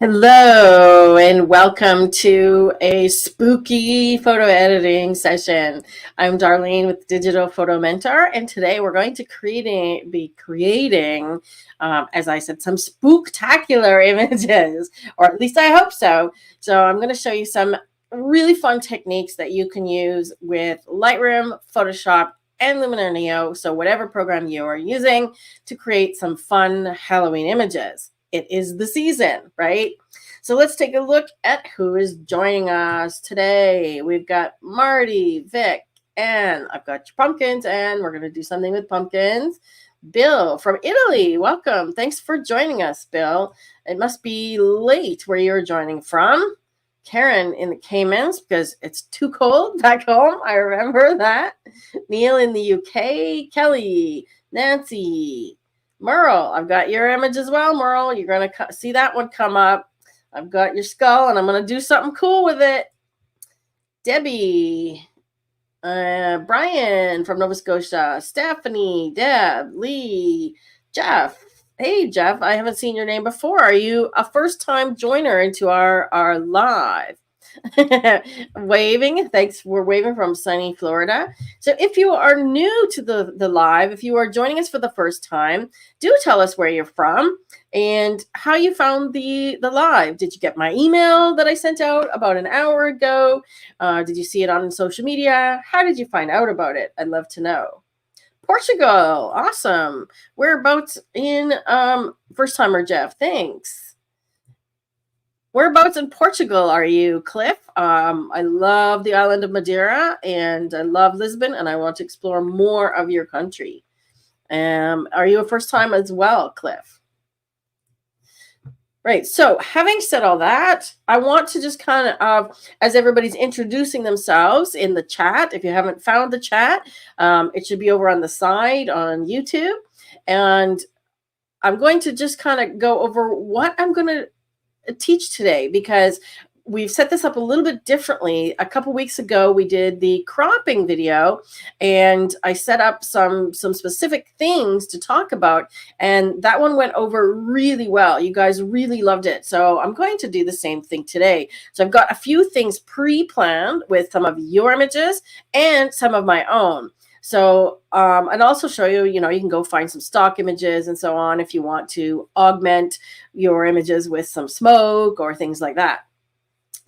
Hello and welcome to a spooky photo editing session. I'm Darlene with Digital Photo Mentor, and today we're going to be creating, as I said, some spooktacular images, or at least I hope so. So I'm going to show you some really fun techniques that you can use with Lightroom, Photoshop, and Luminar Neo, so whatever program you are using, to create some fun Halloween images. It is the season, right? So let's take a look at who is joining us today. We've got Marty, Vic, and I've got your pumpkins, and we're going to do something with pumpkins. Bill from Italy, welcome. Thanks for joining us, Bill. It must be late where you're joining from. Karen in the Caymans because it's too cold back home. I remember that. Neil in the UK. Kelly, Nancy, Merle. I've got your image as well, Merle. You're going to see that one come up. I've got your skull, and I'm going to do something cool with it. Debbie, Brian from Nova Scotia, Stephanie, Deb, Lee, Jeff. Hey, Jeff, I haven't seen your name before. Are you a first-time joiner into our live? Waving. Thanks. We're waving from sunny Florida. So if you are new to the live, if you are joining us for the first time, do tell us where you're from and how you found the live. Did you get my email that I sent out about an hour ago? Did you see it on social media? How did you find out about it? I'd love to know. Portugal. Awesome. Whereabouts in first timer, Jeff? Thanks. Whereabouts in Portugal are you, Cliff? I love the island of Madeira, and I love Lisbon, and I want to explore more of your country. Are you a first time as well, Cliff? Right. So having said all that, I want to just kind of, as everybody's introducing themselves in the chat, if you haven't found the chat, it should be over on the side on YouTube. And I'm going to just kind of go over what I'm going to teach today, because we've set this up a little bit differently. A couple weeks ago, we did the cropping video, and I set up some specific things to talk about, and that one went over really well. You guys really loved it. So I'm going to do the same thing today. So I've got a few things pre-planned with some of your images and some of my own. So, and also show you, you can go find some stock images and so on if you want to augment your images with some smoke or things like that.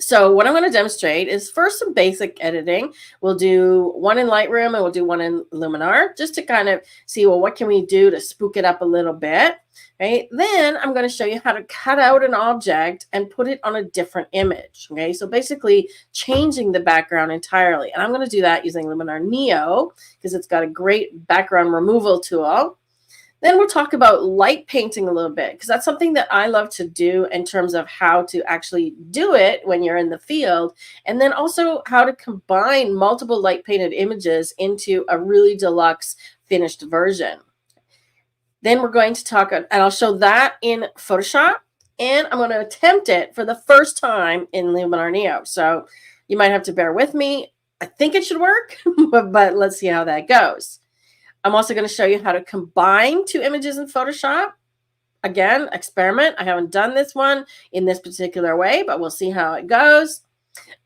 So what I'm going to demonstrate is first some basic editing. We'll do one in Lightroom and we'll do one in Luminar just to kind of see, well, what can we do to spook it up a little bit, right? Then I'm going to show you how to cut out an object and put it on a different image, okay? So basically changing the background entirely. And I'm going to do that using Luminar Neo because it's got a great background removal tool. Then we'll talk about light painting a little bit, because that's something that I love to do in terms of how to actually do it when you're in the field, and then also how to combine multiple light painted images into a really deluxe finished version. Then we're going to talk, and I'll show that in Photoshop, and I'm going to attempt it for the first time in Luminar Neo. So you might have to bear with me. I think it should work, but let's see how that goes. I'm also going to show you how to combine two images in Photoshop. Again, experiment. I haven't done this one in this particular way, but we'll see how it goes.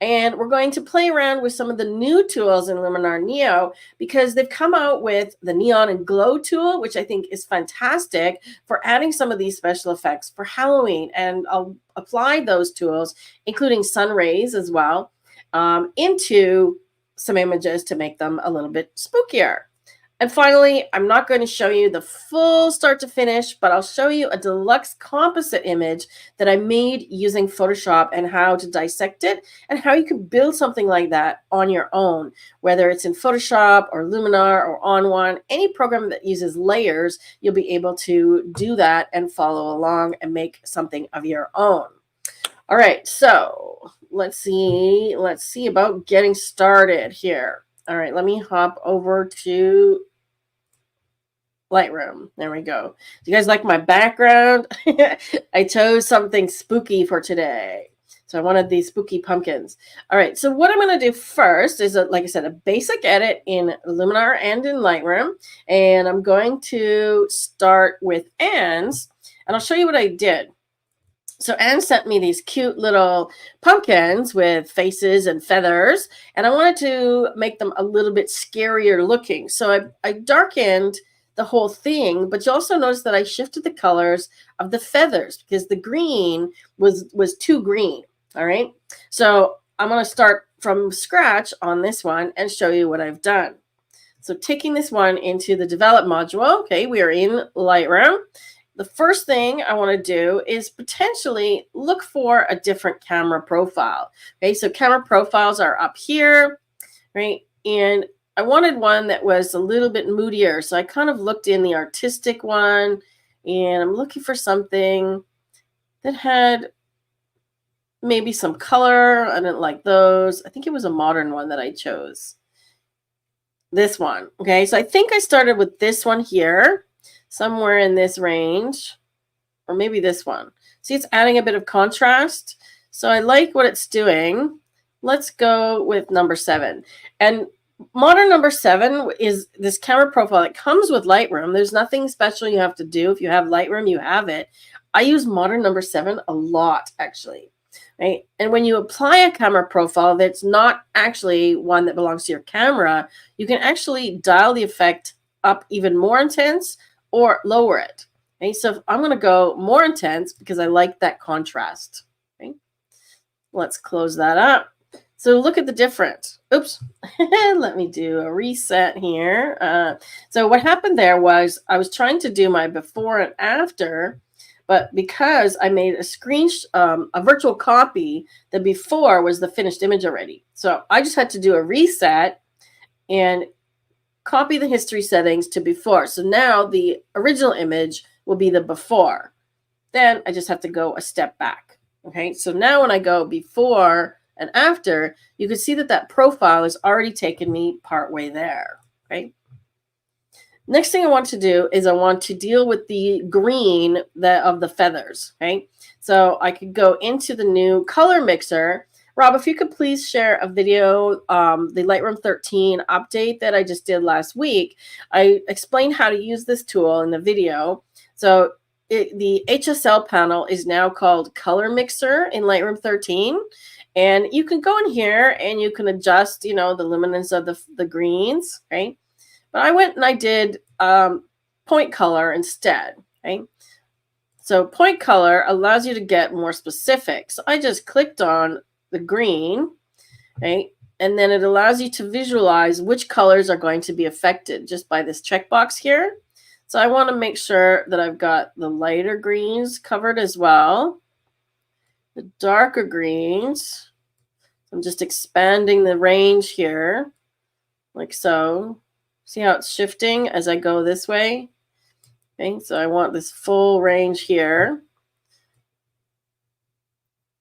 And we're going to play around with some of the new tools in Luminar Neo, because they've come out with the Neon and Glow tool, which I think is fantastic for adding some of these special effects for Halloween. And I'll apply those tools, including sun rays as well, into some images to make them a little bit spookier. And finally, I'm not going to show you the full start to finish, but I'll show you a deluxe composite image that I made using Photoshop and how to dissect it and how you can build something like that on your own, whether it's in Photoshop or Luminar or On1, any program that uses layers, you'll be able to do that and follow along and make something of your own. All right, so let's see about getting started here. All right, let me hop over to Lightroom. There we go. Do you guys like my background? I chose something spooky for today. So I wanted these spooky pumpkins. All right, so what I'm going to do first is, like I said, a basic edit in Luminar and in Lightroom. And I'm going to start with ends. And I'll show you what I did. So Anne sent me these cute little pumpkins with faces and feathers, and I wanted to make them a little bit scarier looking. So I darkened the whole thing, but you also notice that I shifted the colors of the feathers because the green was too green. All right. So I'm going to start from scratch on this one and show you what I've done. So taking this one into the develop module, okay, we are in Lightroom. The first thing I want to do is potentially look for a different camera profile. Okay, so camera profiles are up here, right? And I wanted one that was a little bit moodier. So I kind of looked in the artistic one, and I'm looking for something that had maybe some color. I didn't like those. I think it was a modern one that I chose. This one. Okay, so I think I started with this one here, somewhere in this range, or maybe this one. See, it's adding a bit of contrast. So I like what it's doing. Let's go with number 7. And modern number 7 is this camera profile. It comes with Lightroom. There's nothing special you have to do. If you have Lightroom, you have it. I use modern number 7 a lot, actually. Right? And when you apply a camera profile that's not actually one that belongs to your camera, you can actually dial the effect up even more intense or lower it. Okay? So I'm going to go more intense because I like that contrast. Okay? Let's close that up. So look at the difference. Oops. Let me do a reset here. So what happened there was I was trying to do my before and after, but because I made a virtual copy, the before was the finished image already. So I just had to do a reset and copy the history settings to before. So now the original image will be the before. Then I just have to go a step back. Okay, so now when I go before and after, you can see that that profile has already taken me partway there. Okay. Next thing I want to do is I want to deal with the green of the feathers. Okay, so I could go into the new color mixer. Rob, if you could please share a video, the Lightroom 13 update that I just did last week. I explained how to use this tool in the video. So the HSL panel is now called Color Mixer in Lightroom 13. And you can go in here and you can adjust, the luminance of the greens, right? But I went and I did point color instead, okay? So point color allows you to get more specific. So I just clicked on the green, right? And then it allows you to visualize which colors are going to be affected just by this checkbox here. So I want to make sure that I've got the lighter greens covered as well, the darker greens. I'm just expanding the range here, like so. See how it's shifting as I go this way? Okay, so I want this full range here.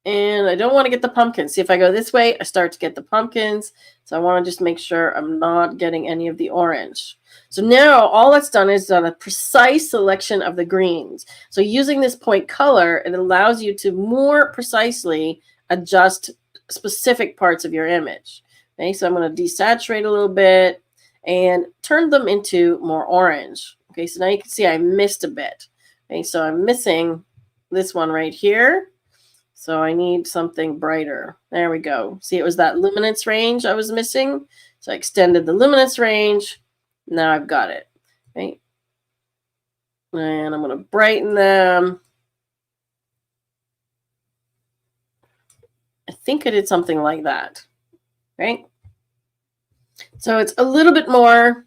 And I don't want to get the pumpkins. See, if I go this way, I start to get the pumpkins. So I want to just make sure I'm not getting any of the orange. So now all that's done is done a precise selection of the greens. So using this point color, it allows you to more precisely adjust specific parts of your image. Okay, so I'm going to desaturate a little bit and turn them into more orange. Okay, so now you can see I missed a bit. Okay, so I'm missing this one right here. So I need something brighter. There we go. See, it was that luminance range I was missing. So I extended the luminance range. Now I've got it. Okay. And I'm going to brighten them. I think I did something like that. Right? So it's a little bit more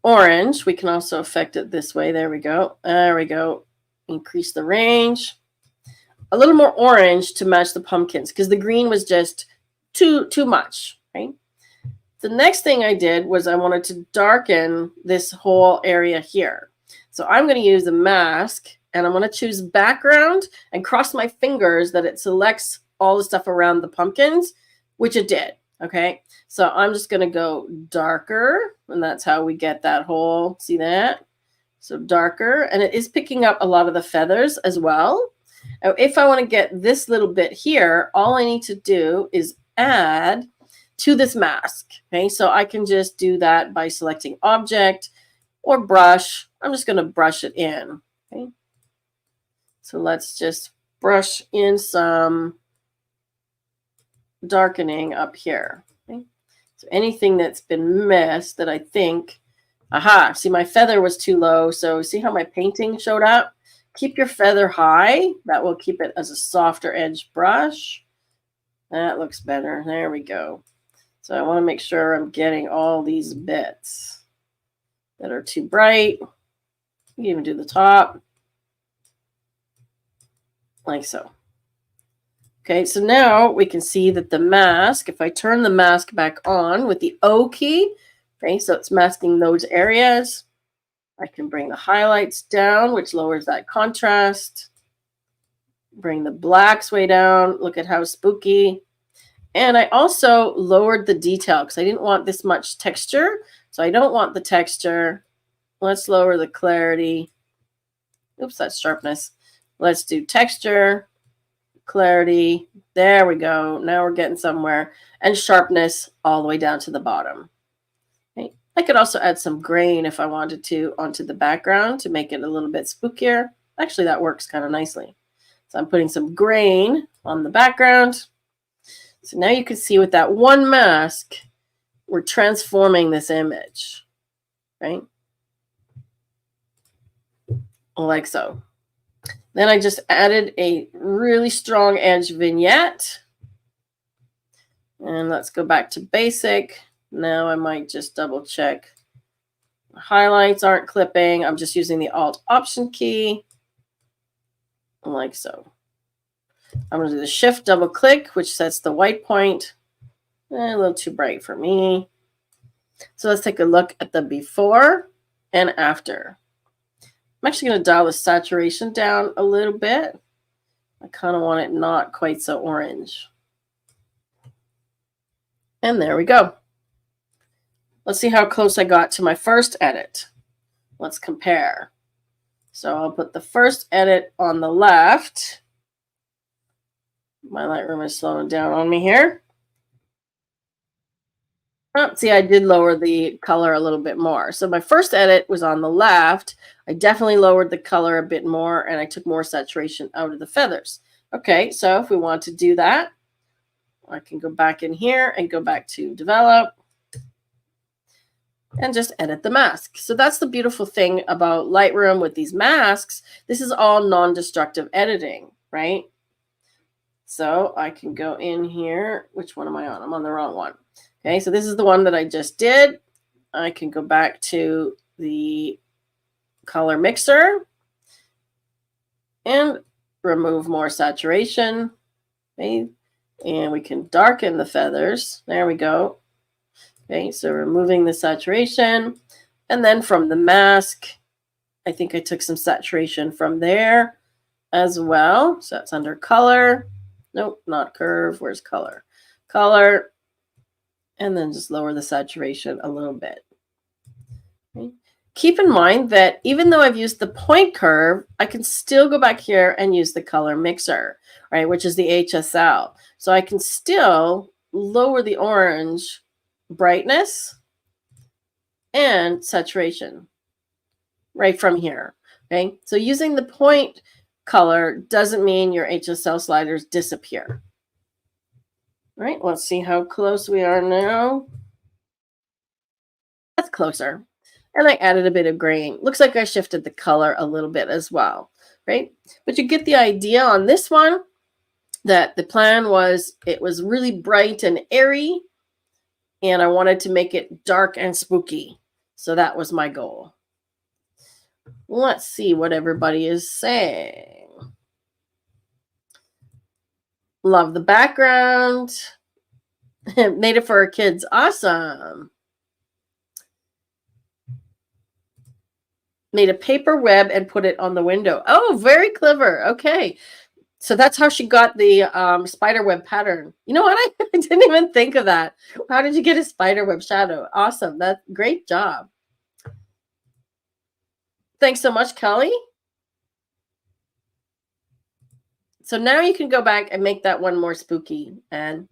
orange. We can also affect it this way. There we go. There we go. Increase the range. A little more orange to match the pumpkins because the green was just too much. Right? The next thing I did was I wanted to darken this whole area here. So I'm going to use the mask and I'm going to choose background and cross my fingers that it selects all the stuff around the pumpkins, which it did. Okay, so I'm just going to go darker, and that's how we get that whole, see that? So darker, and it is picking up a lot of the feathers as well. Now, if I want to get this little bit here, all I need to do is add to this mask. Okay, so I can just do that by selecting object or brush. I'm just going to brush it in. Okay, so let's just brush in some darkening up here. Okay? So anything that's been missed that I think, aha, see my feather was too low. So see how my painting showed up? Keep your feather high. That will keep it as a softer edge brush. That looks better. There we go. So I want to make sure I'm getting all these bits that are too bright. You can even do the top. Like so. Okay, so now we can see that the mask, if I turn the mask back on with the O key, okay, so it's masking those areas. I can bring the highlights down, which lowers that contrast. Bring the blacks way down. Look at how spooky. And I also lowered the detail because I didn't want this much texture. So I don't want the texture. Let's lower the clarity. Oops, that's sharpness. Let's do texture, clarity. There we go. Now we're getting somewhere. And sharpness all the way down to the bottom. Okay. I could also add some grain if I wanted to onto the background to make it a little bit spookier. Actually, that works kind of nicely. So I'm putting some grain on the background. So now you can see with that one mask, we're transforming this image, right? Like so. Then I just added a really strong edge vignette. And let's go back to basic. Now I might just double check. The highlights aren't clipping. I'm just using the Alt Option key. Like so. I'm going to do the Shift double click, which sets the white point. A little too bright for me. So let's take a look at the before and after. I'm actually going to dial the saturation down a little bit. I kind of want it not quite so orange. And there we go. Let's see how close I got to my first edit. Let's compare. So I'll put the first edit on the left. My Lightroom is slowing down on me here. Oh, see, I did lower the color a little bit more. So my first edit was on the left. I definitely lowered the color a bit more, and I took more saturation out of the feathers. Okay, so if we want to do that, I can go back in here and go back to develop and just edit the mask. So that's the beautiful thing about Lightroom with these masks. This is all non-destructive editing, right? So I can go in here. Which one am I on? I'm on the wrong one. Okay, so this is the one that I just did. I can go back to the color mixer and remove more saturation. Okay, and we can darken the feathers. There we go. Okay, so removing the saturation. And then from the mask, I think I took some saturation from there as well. So that's under color. Nope, not curve. Where's color? Color. And then just lower the saturation a little bit. Okay. Keep in mind that even though I've used the point curve, I can still go back here and use the color mixer, right, which is the HSL. So I can still lower the orange brightness and saturation right from here. Okay, so using the point color doesn't mean your HSL sliders disappear. All right, let's see how close we are now. That's closer. And I added a bit of grain. Looks like I shifted the color a little bit as well, right? But you get the idea on this one that the plan was it was really bright and airy, and I wanted to make it dark and spooky. So that was my goal. Let's see what everybody is saying. Love the background. Made it for our kids. Awesome. Made a paper web and put it on the window. Oh, very clever. Okay. So that's how she got the spider web pattern. You know what? I didn't even think of that. How did you get a spider web shadow? Awesome. That's great job. Thanks so much, Kelly. So now you can go back and make that one more spooky. And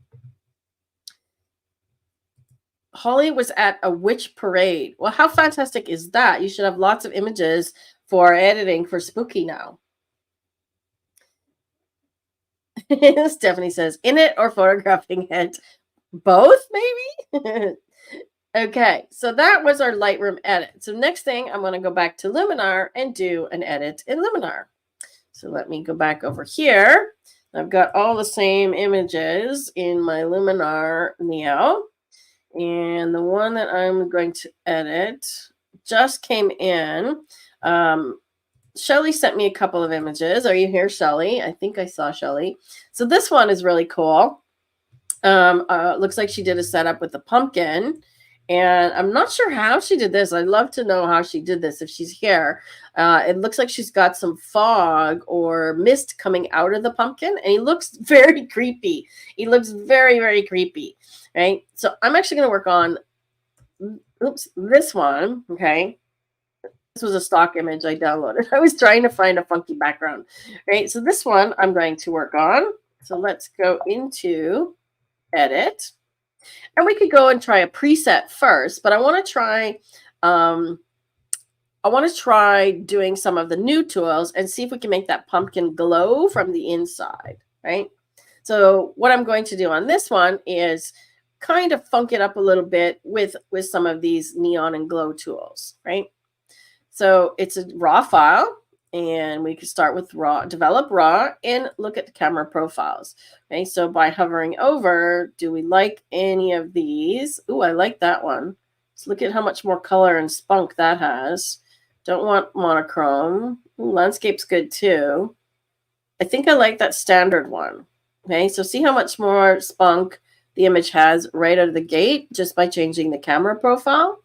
Holly was at a witch parade. Well, how fantastic is that? You should have lots of images for editing for spooky now. Stephanie says, in it or photographing it? Both, maybe? Okay, so that was our Lightroom edit. So next thing, I'm going to go back to Luminar and do an edit in Luminar. So let me go back over here. I've got all the same images in my Luminar Neo. And the one that I'm going to edit just came in. Shelly sent me a couple of images. Are you here, Shelly? I think I saw Shelly. So this one is really cool. Looks like she did a setup with the pumpkin. And I'm not sure how she did this. I'd love to know how she did this if she's here. It looks like she's got some fog or mist coming out of the pumpkin. And he looks very creepy. He looks very, very creepy. Right? So I'm actually going to work on, this one. Okay. This was a stock image I downloaded. I was trying to find a funky background. Right? So this one I'm going to work on. So let's go into edit. And we could go and try a preset first, but I want to try doing some of the new tools and see if we can make that pumpkin glow from the inside, right? So what I'm going to do on this one is kind of funk it up a little bit with some of these neon and glow tools, right? So it's a raw file. And we can start with raw, develop raw, and look at the camera profiles. Okay, so by hovering over, do we like any of these? Ooh, I like that one. Let's look at how much more color and spunk that has. Don't want monochrome. Ooh, landscape's good too. I think I like that standard one. Okay, so see how much more spunk the image has right out of the gate just by changing the camera profile.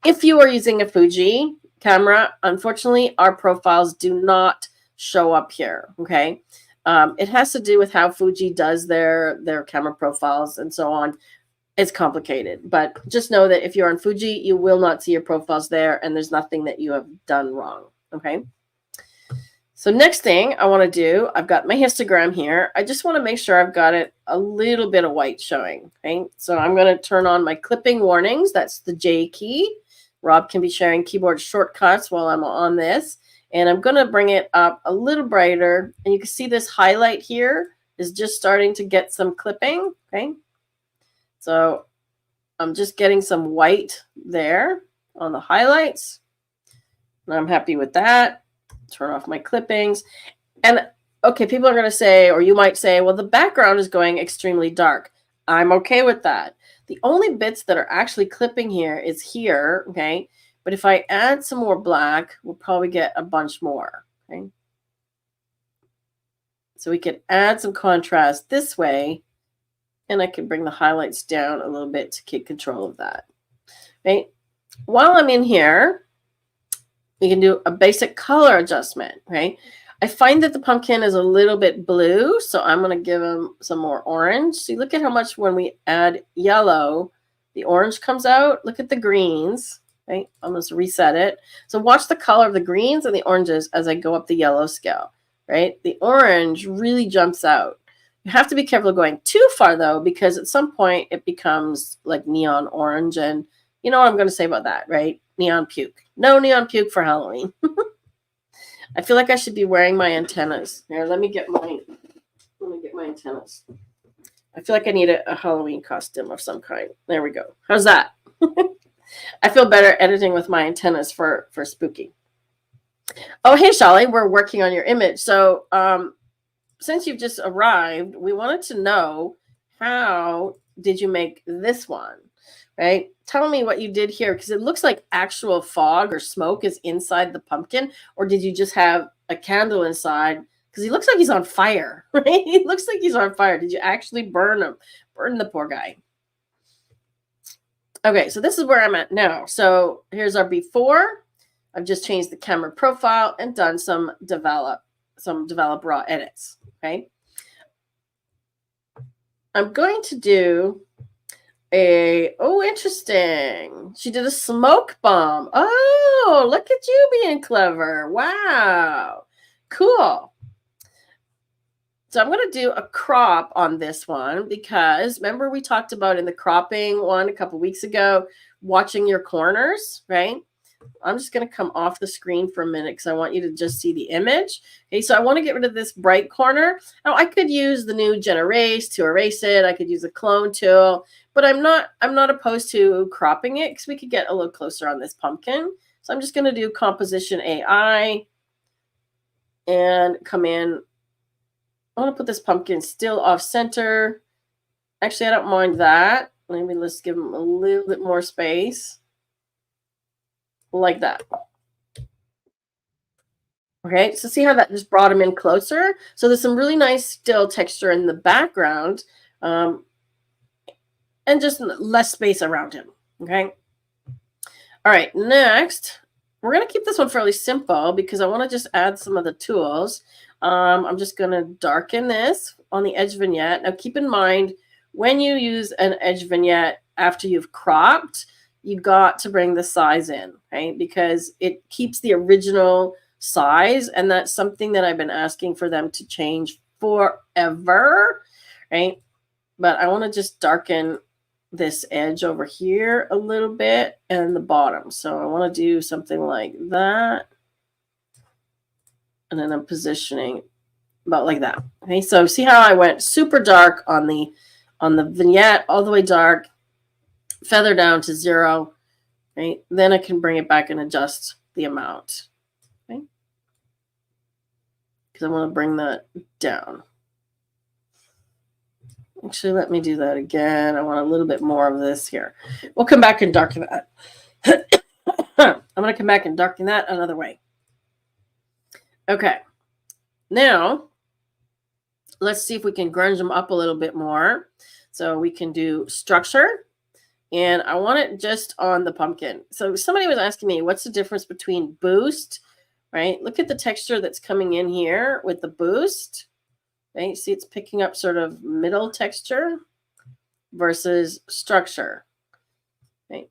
If you are using a Fuji camera, unfortunately, our profiles do not show up here. Okay, it has to do with how Fuji does their camera profiles and so on. It's complicated, but just know that if you're on Fuji, you will not see your profiles there, and there's nothing that you have done wrong. Okay. So next thing I want to do, I've got my histogram here. I just want to make sure I've got it a little bit of white showing. Okay, so I'm going to turn on my clipping warnings. That's the J key. Rob can be sharing keyboard shortcuts while I'm on this. And I'm going to bring it up a little brighter. And you can see this highlight here is just starting to get some clipping. Okay. So I'm just getting some white there on the highlights. And I'm happy with that. Turn off my clippings. And okay, people are going to say, or you might say, well, the background is going extremely dark. I'm okay with that. The only bits that are actually clipping here is here, okay? But if I add some more black, we'll probably get a bunch more, okay? So we could add some contrast this way, and I can bring the highlights down a little bit to keep control of that, okay? While I'm in here, we can do a basic color adjustment, okay? I find that the pumpkin is a little bit blue, so I'm going to give him some more orange. See, look at how much when we add yellow, the orange comes out. Look at the greens. Right? I'm going to reset it. So watch the color of the greens and the oranges as I go up the yellow scale. Right? The orange really jumps out. You have to be careful going too far, though, because at some point it becomes like neon orange. And you know what I'm going to say about that, right? Neon puke. No neon puke for Halloween. I feel like I should be wearing my antennas. Here, let me get my antennas. I feel like I need a Halloween costume of some kind. There we go. How's that? I feel better editing with my antennas for spooky. Oh, hey, Shelly, we're working on your image. So since you've just arrived, we wanted to know, how did you make this one? Right? Tell me what you did here, because it looks like actual fog or smoke is inside the pumpkin, or did you just have a candle inside? Because he looks like he's on fire, right? He looks like he's on fire. Did you actually burn him? Burn the poor guy. Okay, so this is where I'm at now. So here's our before. I've just changed the camera profile and done some develop raw edits. Okay. I'm going to do interesting. She did a smoke bomb. Oh, look at you being clever. Wow. Cool. So I'm going to do a crop on this one because remember we talked about in the cropping one a couple weeks ago, watching your corners, right? I'm just going to come off the screen for a minute because I want you to just see the image. Okay, so I want to get rid of this bright corner. Now I could use the new Gen Erase to erase it. I could use a clone tool, but I'm not opposed to cropping it because we could get a little closer on this pumpkin. So I'm just going to do Composition AI and come in. I want to put this pumpkin still off center. Actually, I don't mind that. Maybe let's give him a little bit more space. Like that. Okay, so see how that just brought him in closer? So there's some really nice still texture in the background, and just less space around him. Okay. All right, next, we're going to keep this one fairly simple because I want to just add some of the tools. I'm just going to darken this on the edge vignette. Now, keep in mind, when you use an edge vignette after you've cropped, you got to bring the size in, right? Because it keeps the original size, and that's something that I've been asking for them to change forever, right? But I want to just darken this edge over here a little bit and the bottom. So I want to do something like that. And then I'm positioning about like that. Okay, so see how I went super dark on the vignette, all the way dark, feather down to 0, right? Then I can bring it back and adjust the amount, okay? Because I want to bring that down. Actually, let me do that again. I want a little bit more of this here. We'll come back and darken that. I'm going to come back and darken that another way. Okay. Now, let's see if we can grunge them up a little bit more. So we can do structure. And I want it just on the pumpkin. So somebody was asking me, what's the difference between boost, right? Look at the texture that's coming in here with the boost. Okay, see it's picking up sort of middle texture versus structure. Okay.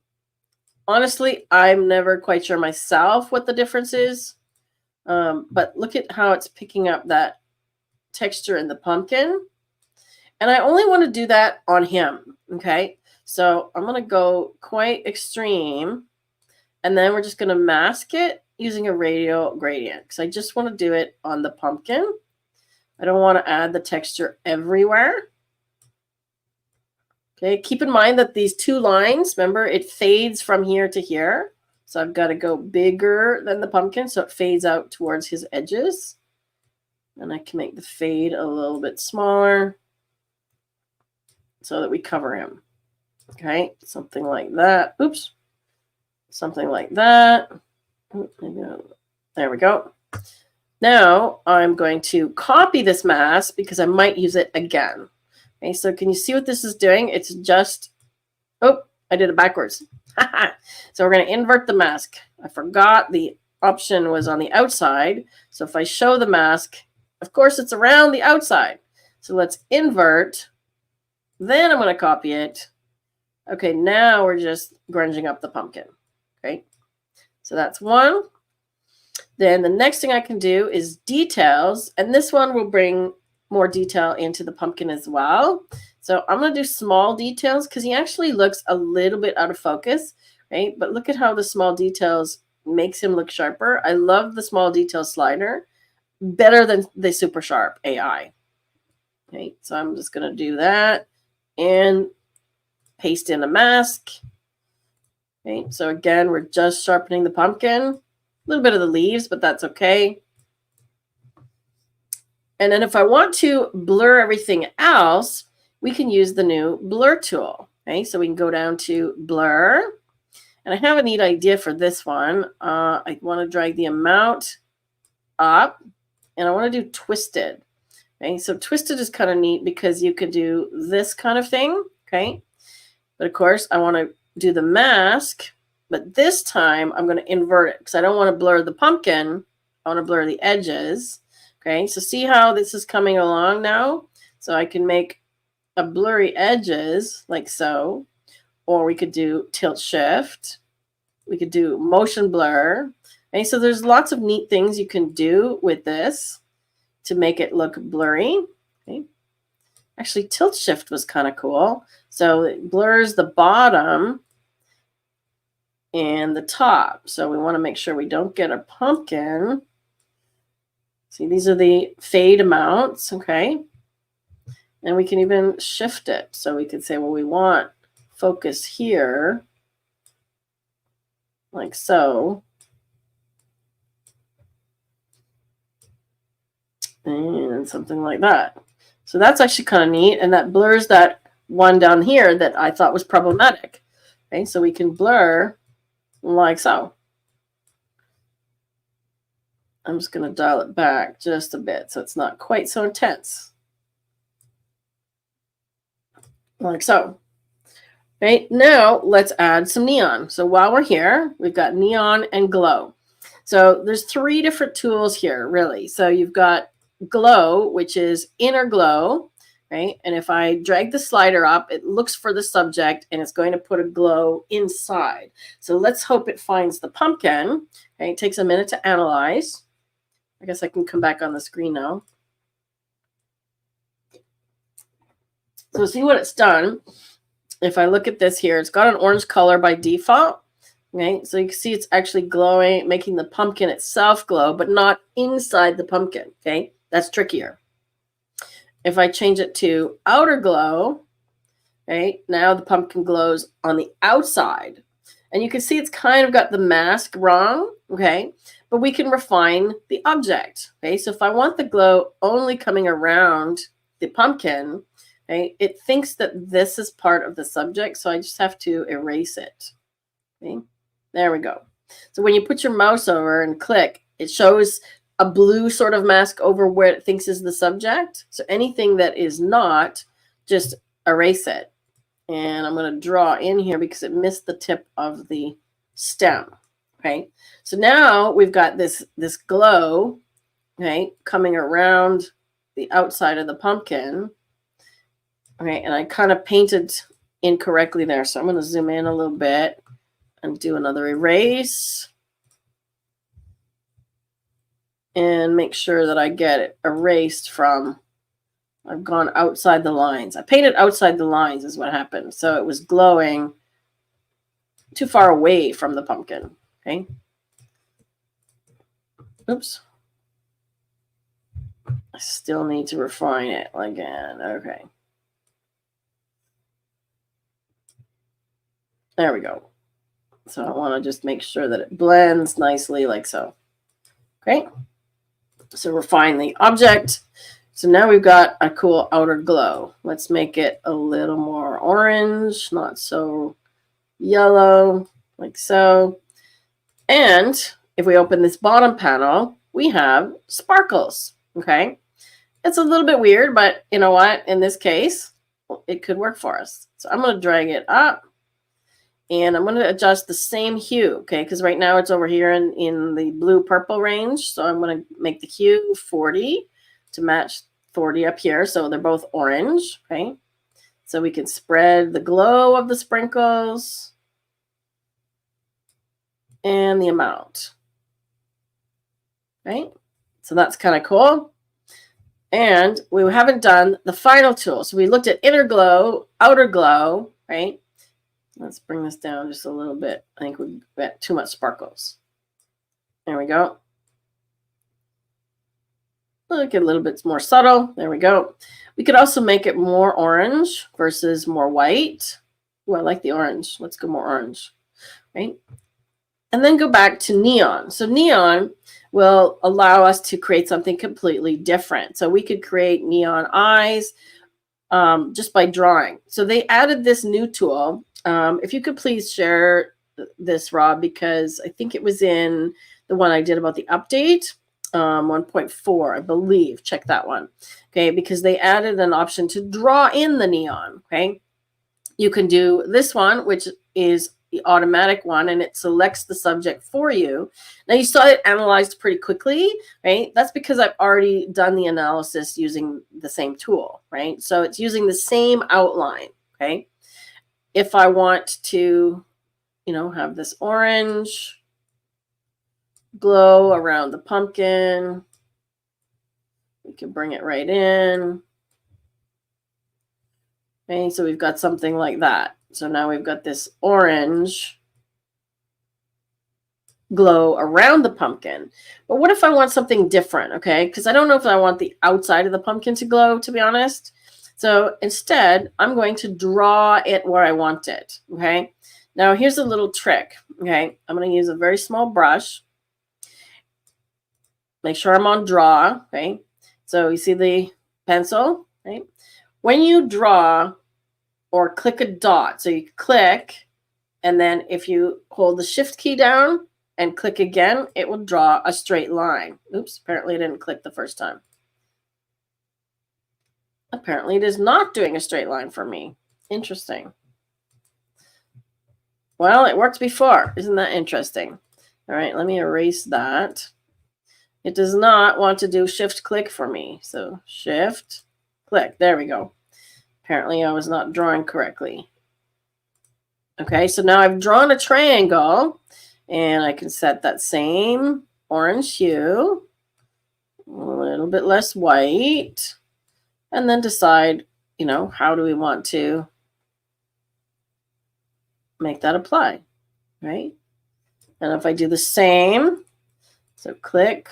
Honestly, I'm never quite sure myself what the difference is. But look at how it's picking up that texture in the pumpkin. And I only want to do that on him, okay? So I'm going to go quite extreme, and then we're just going to mask it using a radial gradient because I just want to do it on the pumpkin. I don't want to add the texture everywhere. Okay, keep in mind that these two lines, remember, it fades from here to here. So I've got to go bigger than the pumpkin so it fades out towards his edges. And I can make the fade a little bit smaller so that we cover him. Okay, something like that. Oops. Something like that. There we go. Now I'm going to copy this mask because I might use it again. Okay, so can you see what this is doing? It's just, oh, I did it backwards. So we're going to invert the mask. I forgot the option was on the outside. So if I show the mask, of course it's around the outside. So let's invert. Then I'm going to copy it. Okay, now we're just grunging up the pumpkin. Okay, so that's one. Then the next thing I can do is details, and this one will bring more detail into the pumpkin as well. So I'm going to do small details because he actually looks a little bit out of focus, right? But look at how the small details makes him look sharper. I love the small detail slider better than the super sharp AI. Okay, so I'm just going to do that and paste in a mask. Okay, so again, we're just sharpening the pumpkin. A little bit of the leaves, but that's okay. And then if I want to blur everything else, we can use the new blur tool. Okay, so we can go down to blur. And I have a neat idea for this one. I want to drag the amount up, and I want to do twisted. Okay, so twisted is kind of neat because you could do this kind of thing. Okay, but of course, I want to do the mask, but this time I'm going to invert it because I don't want to blur the pumpkin. I want to blur the edges. Okay, so see how this is coming along now? So I can make a blurry edges like so, or we could do tilt shift. We could do motion blur. Okay, so there's lots of neat things you can do with this to make it look blurry. Okay. Actually, tilt shift was kind of cool. So it blurs the bottom. and the top. So we want to make sure we don't get a pumpkin. See, these are the fade amounts, okay? And we can even shift it. So we could say, well, we want focus here, like so. And something like that. So that's actually kind of neat. And that blurs that one down here that I thought was problematic. Okay, so we can blur like so. I'm just going to dial it back just a bit so it's not quite so intense. Like so. Right, now let's add some neon. So while we're here, we've got neon and glow. So there's 3 different tools here, really. So you've got glow, which is inner glow, right? And if I drag the slider up, it looks for the subject and it's going to put a glow inside. So let's hope it finds the pumpkin. Okay, it takes a minute to analyze. I guess I can come back on the screen now. So see what it's done. If I look at this here, it's got an orange color by default. Okay, so you can see it's actually glowing, making the pumpkin itself glow, but not inside the pumpkin. Okay, that's trickier. If I change it to outer glow, right, now the pumpkin glows on the outside. And you can see it's kind of got the mask wrong, okay, but we can refine the object. Okay, so if I want the glow only coming around the pumpkin, okay, it thinks that this is part of the subject, so I just have to erase it. Okay, there we go. So when you put your mouse over and click, it shows a blue sort of mask over where it thinks is the subject. So anything that is not, just erase it. And I'm going to draw in here because it missed the tip of the stem. Okay, so now we've got this glow, okay, coming around the outside of the pumpkin. Okay, and I kind of painted incorrectly there, so I'm going to zoom in a little bit and do another erase and make sure that I get it erased from, I've gone outside the lines. I painted outside the lines is what happened. So it was glowing too far away from the pumpkin. Okay. Oops. I still need to refine it again. Okay. There we go. So I want to just make sure that it blends nicely like so. Okay. So refine the object. So now we've got a cool outer glow. Let's make it a little more orange, not so yellow, like so. And if we open this bottom panel, we have sparkles. Okay. It's a little bit weird, but you know what? In this case, it could work for us. So I'm going to drag it up. And I'm going to adjust the same hue, okay? Because right now it's over here in the blue-purple range. So I'm going to make the hue 40 to match 40 up here. So they're both orange, okay? So we can spread the glow of the sprinkles and the amount, right? So that's kind of cool. And we haven't done the final tool. So we looked at inner glow, outer glow, right? Let's bring this down just a little bit. I think we've got too much sparkles. There we go. Look, a little bit more subtle. There we go. We could also make it more orange versus more white. Oh, I like the orange. Let's go more orange, right? And then go back to neon. So neon will allow us to create something completely different. So we could create neon eyes just by drawing. So they added this new tool. If you could please share this, Rob, because I think it was in the one I did about the update, 1.4, I believe. Check that one. Okay, because they added an option to draw in the neon. Okay, you can do this one, which is the automatic one, and it selects the subject for you. Now you saw it analyzed pretty quickly, right? That's because I've already done the analysis using the same tool, right? So it's using the same outline, okay? If I want to, you know, have this orange glow around the pumpkin, we can bring it right in. Okay, so we've got something like that. So now we've got this orange glow around the pumpkin. But what if I want something different, okay? Because I don't know if I want the outside of the pumpkin to glow, to be honest. So instead, I'm going to draw it where I want it, okay? Now, here's a little trick, okay? I'm going to use a very small brush. Make sure I'm on draw, okay? So you see the pencil, right? When you draw or click a dot, so you click, and then if you hold the shift key down and click again, it will draw a straight line. Oops, apparently it didn't click the first time. Apparently it is not doing a straight line for me. Interesting. Well, it worked before. Isn't that interesting? All right, let me erase that. It does not want to do shift click for me. So shift click. There we go. Apparently I was not drawing correctly. Okay, so now I've drawn a triangle, and I can set that same orange hue, a little bit less white, and then decide, you know, how do we want to make that apply, right? And if I do the same, so click,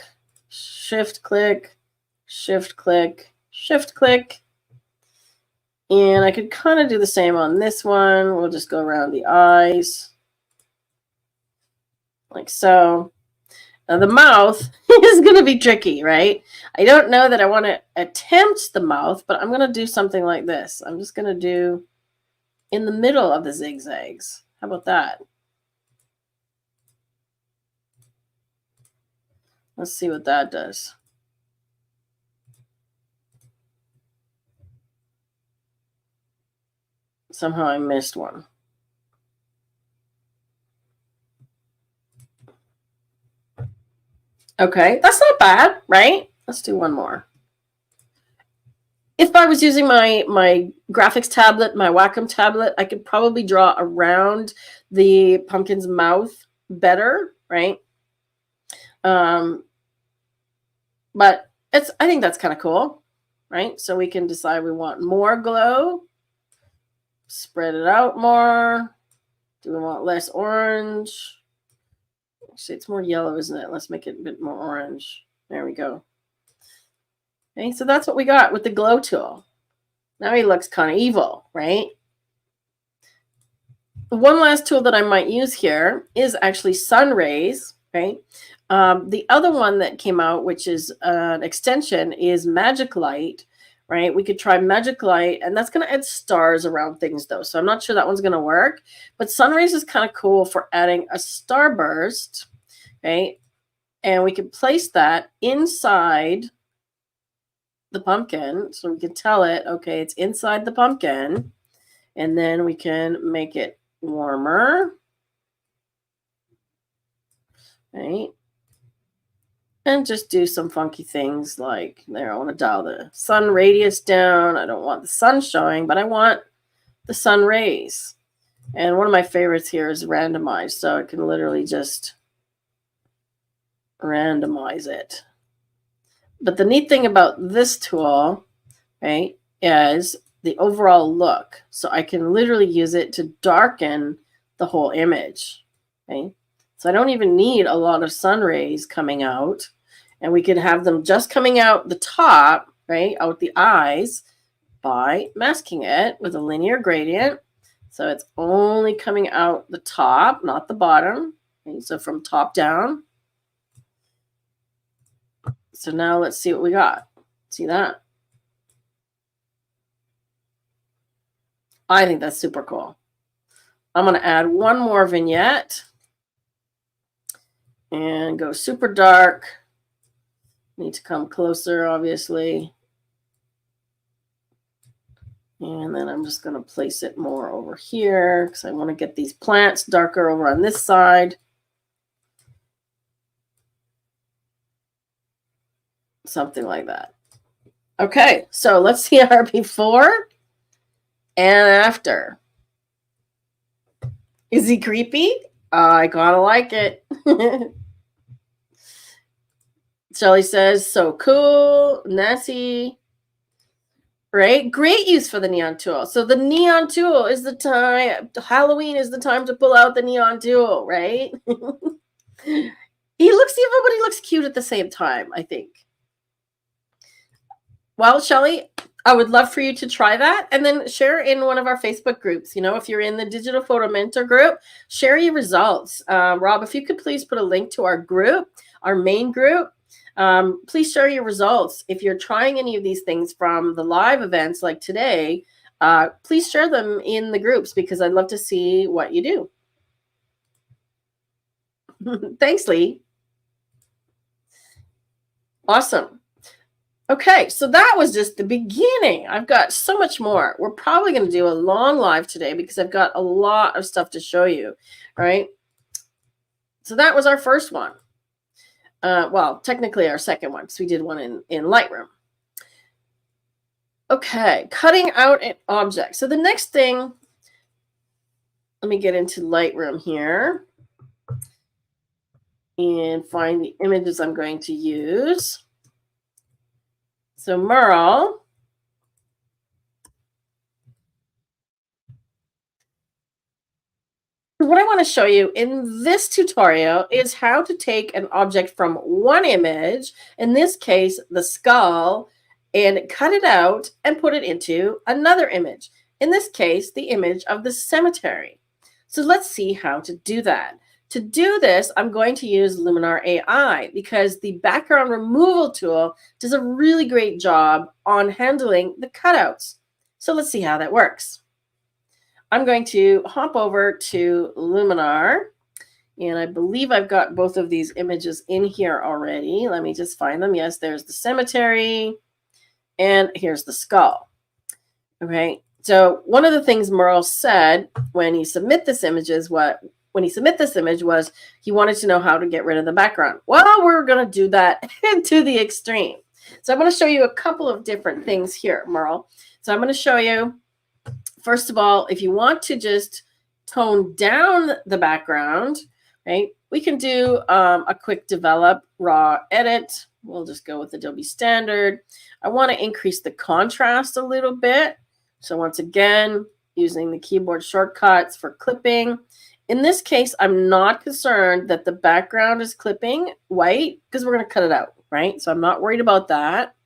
shift click, shift click, shift click, and I could kind of do the same on this one. We'll just go around the eyes like so. Now the mouth is going to be tricky, right? I don't know that I want to attempt the mouth, but I'm going to do something like this. I'm just going to do in the middle of the zigzags. How about that? Let's see what that does. Somehow I missed one. Okay, that's not bad, right? Let's do one more. If I was using my graphics tablet, my Wacom tablet, I could probably draw around the pumpkin's mouth better, right? But I think that's kind of cool, right? So we can decide we want more glow, spread it out more. Do we want less orange? Actually, it's more yellow, isn't it? Let's make it a bit more orange. There we go. Okay, so that's what we got with the glow tool. Now he looks kind of evil, right? One last tool that I might use here is actually sun rays, right? The other one that came out, which is an extension, is Magic Light, right? We could try Magic Light, and that's going to add stars around things, though. So I'm not sure that one's going to work. But sun rays is kind of cool for adding a starburst, okay? And we can place that inside the pumpkin, so we can tell it, okay, it's inside the pumpkin, and then we can make it warmer, right? And just do some funky things like there. I want to dial the sun radius down. I don't want the sun showing, but I want the sun rays. And one of my favorites here is randomize, so I can literally just randomize it. But the neat thing about this tool, right, is the overall look. So I can literally use it to darken the whole image, okay? So I don't even need a lot of sun rays coming out, and we can have them just coming out the top, right, out the eyes, by masking it with a linear gradient. So it's only coming out the top, not the bottom. Okay? So from top down. So now let's see what we got. See that? I think that's super cool. I'm going to add one more vignette and go super dark. Need to come closer, obviously. And then I'm just going to place it more over here because I want to get these plants darker over on this side. Something like that. Okay, so let's see our before and after. Is he creepy? I gotta like it. Shelly says, so cool. Nessie. Right? Great use for the neon tool. So the neon tool is the time, Halloween is the time to pull out the neon tool, right? He looks evil, but he looks cute at the same time, I think. Well, Shelly, I would love for you to try that and then share in one of our Facebook groups. You know, if you're in the Digital Photo Mentor group, share your results. Rob, if you could please put a link to our group, our main group. Please share your results. If you're trying any of these things from the live events like today, please share them in the groups because I'd love to see what you do. Thanks, Lee. Awesome. Okay, so that was just the beginning. I've got so much more. We're probably going to do a long live today because I've got a lot of stuff to show you, right? So that was our first one. Well, technically our second one because we did one in Lightroom. Okay, cutting out an object. So the next thing, let me get into Lightroom here and find the images I'm going to use. So Merle, what I want to show you in this tutorial is how to take an object from one image, in this case, the skull, and cut it out and put it into another image. In this case, the image of the cemetery. So let's see how to do that. To do this, I'm going to use Luminar AI because the background removal tool does a really great job on handling the cutouts. So let's see how that works. I'm going to hop over to Luminar, and I believe I've got both of these images in here already. Let me just find them. Yes, there's the cemetery, and here's the skull. Okay, so one of the things Merle said when he submit this image was he wanted to know how to get rid of the background. Well, we're going to do that to the extreme. So I'm going to show you a couple of different things here, Merle. So I'm going to show you, first of all, if you want to just tone down the background, right, we can do a quick develop raw edit. We'll just go with Adobe Standard. I want to increase the contrast a little bit. So once again, using the keyboard shortcuts for clipping. In this case, I'm not concerned that the background is clipping white because we're going to cut it out, right? So I'm not worried about that.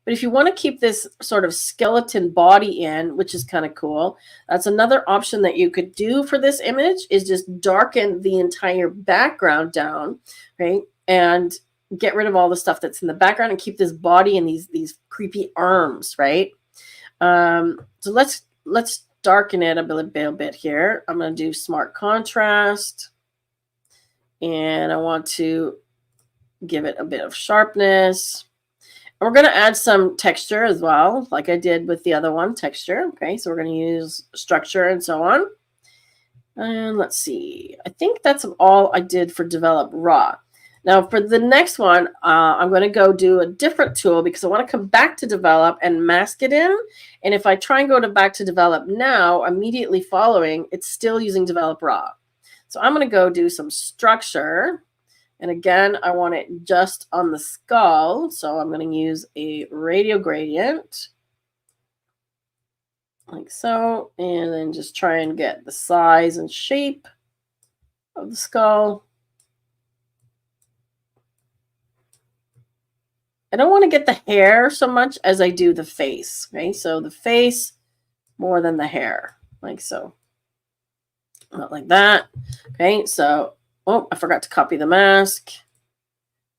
But if you want to keep this sort of skeleton body in, which is kind of cool, that's another option that you could do for this image is just darken the entire background down, right? And get rid of all the stuff that's in the background and keep this body and these creepy arms, right? So let's darken it a little bit here. I'm going to do smart contrast, and I want to give it a bit of sharpness. And we're going to add some texture as well, like I did with the other one, texture. Okay, so we're going to use structure and so on. And let's see. I think that's all I did for develop raw. Now for the next one, I'm going to go do a different tool because I want to come back to develop and mask it in. And if I try and go back to develop now, immediately following, it's still using develop raw. So I'm going to go do some structure. And again, I want it just on the skull. So I'm going to use a radial gradient like so. And then just try and get the size and shape of the skull. I don't want to get the hair so much as I do the face. Okay, so the face more than the hair, like so. Not like that. Okay, so, oh, I forgot to copy the mask.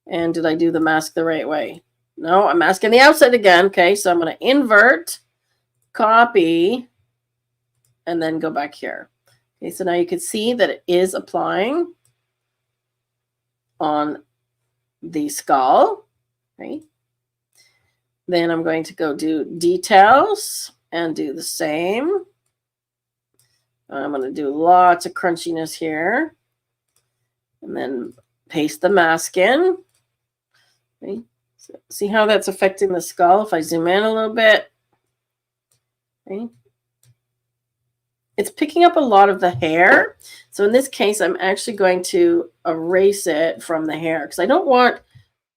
And did I do the mask the right way? No, I'm masking the outside again. Okay, so I'm going to invert, copy, and then go back here. Okay, so now you can see that it is applying on the skull. Okay. Then I'm going to go do details and do the same. I'm going to do lots of crunchiness here. And then paste the mask in. Okay. So see how that's affecting the skull if I zoom in a little bit. Okay. It's picking up a lot of the hair. So in this case, I'm actually going to erase it from the hair because I don't want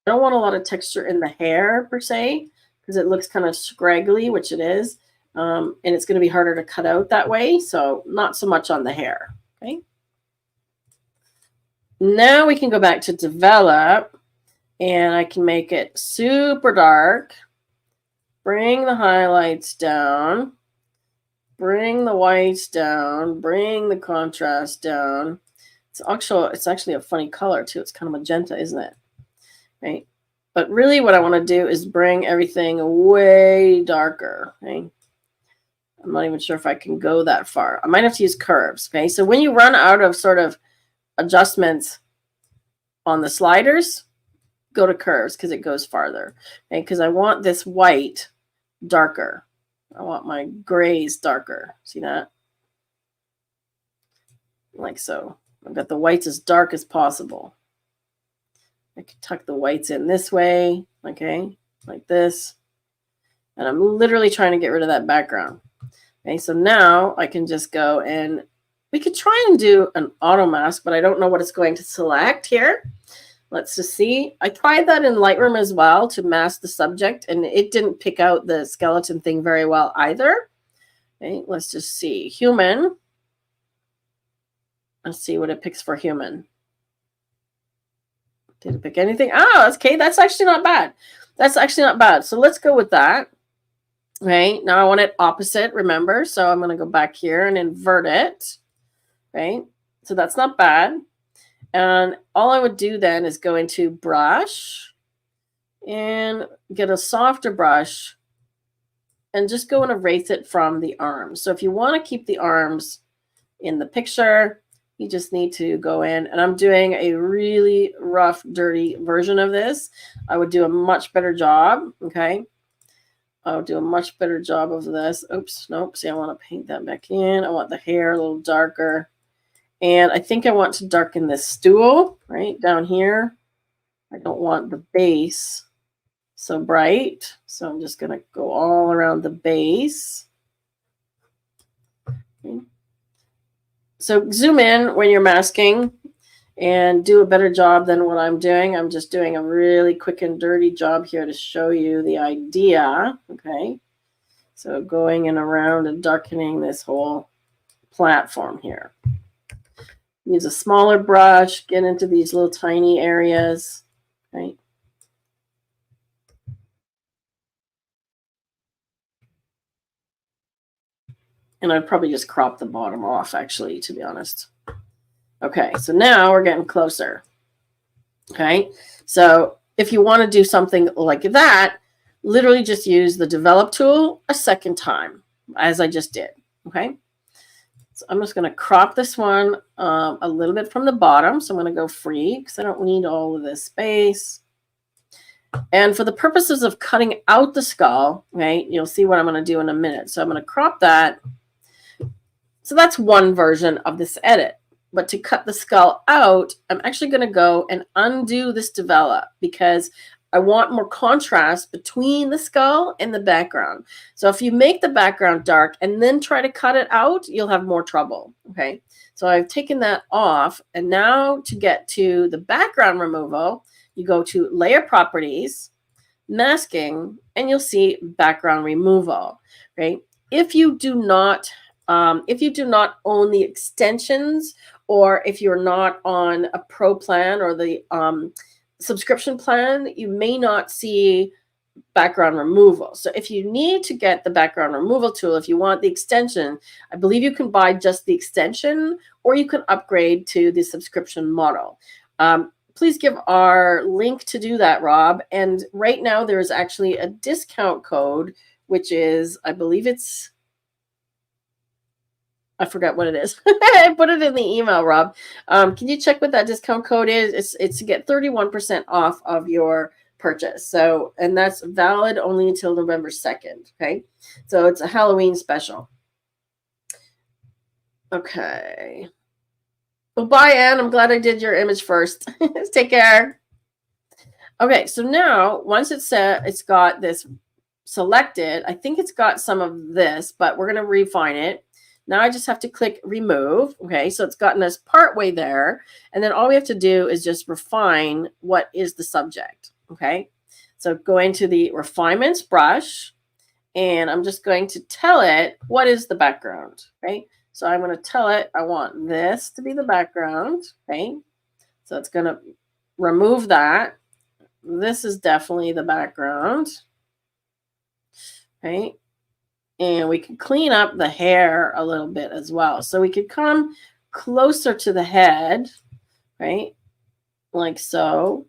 a lot of texture in the hair per se, because it looks kind of scraggly, which it is. And it's going to be harder to cut out that way. So not so much on the hair. Okay. Now we can go back to develop, and I can make it super dark. Bring the highlights down. Bring the whites down. Bring the contrast down. It's actually a funny color too. It's kind of magenta, isn't it? Right. But really what I want to do is bring everything way darker. Okay. I'm not even sure if I can go that far. I might have to use curves. Okay. So when you run out of sort of adjustments on the sliders, go to curves because it goes farther. Okay. Because I want this white darker. I want my grays darker. See that? Like so. I've got the whites as dark as possible. I can tuck the whites in this way, okay, like this. And I'm literally trying to get rid of that background. Okay, so now I can just go and we could try and do an auto mask, but I don't know what it's going to select here. Let's just see. I tried that in Lightroom as well to mask the subject, and it didn't pick out the skeleton thing very well either. Okay, let's just see. Human. Let's see what it picks for human. Did it pick anything? Oh, okay. That's actually not bad. That's actually not bad. So let's go with that. Right. Now I want it opposite, remember? So I'm going to go back here and invert it. Right. So that's not bad. And all I would do then is go into brush and get a softer brush and just go and erase it from the arms. So if you want to keep the arms in the picture, you just need to go in, and I'm doing a really rough, dirty version of this. I would do a much better job, okay? I would do a much better job of this. Oops, nope. See, I want to paint that back in. I want the hair a little darker. And I think I want to darken this stool right down here. I don't want the base so bright. So I'm just going to go all around the base. Okay. So zoom in when you're masking and do a better job than what I'm doing. I'm just doing a really quick and dirty job here to show you the idea. Okay. So going in around and darkening this whole platform here. Use a smaller brush, get into these little tiny areas. Okay. And I'd probably just crop the bottom off, actually, to be honest. Okay, so now we're getting closer. Okay, so if you want to do something like that, literally just use the develop tool a second time, as I just did. Okay, so I'm just going to crop this one a little bit from the bottom. So I'm going to go free because I don't need all of this space. And for the purposes of cutting out the skull, right, you'll see what I'm going to do in a minute. So I'm going to crop that. So that's one version of this edit. But to cut the skull out, I'm actually going to go and undo this develop because I want more contrast between the skull and the background. So if you make the background dark and then try to cut it out, you'll have more trouble. Okay. So I've taken that off. And now to get to the background removal, you go to layer properties, masking, and you'll see background removal. Right. If you do not own the extensions, or if you're not on a pro plan or the subscription plan, you may not see background removal. So if you need to get the background removal tool, if you want the extension, I believe you can buy just the extension, or you can upgrade to the subscription model. Please give our link to do that, Rob. And right now there is actually a discount code, which is, I believe it's, I forgot what it is. I put it in the email, Rob. Can you check what that discount code is? It's to get 31% off of your purchase. So, and that's valid only until November 2nd. Okay. So it's a Halloween special. Okay. Well, bye, Anne. I'm glad I did your image first. Take care. Okay. So now once it's set, it's got this selected. I think it's got some of this, but we're going to refine it. Now I just have to click remove. Okay, so it's gotten us part way there. And then all we have to do is just refine what is the subject. Okay, so go into the refinements brush, and I'm just going to tell it what is the background. Okay, so I'm going to tell it I want this to be the background. Okay, So it's going to remove that. This is definitely the background. Right? And we can clean up the hair a little bit as well. So we could come closer to the head, right? Like so.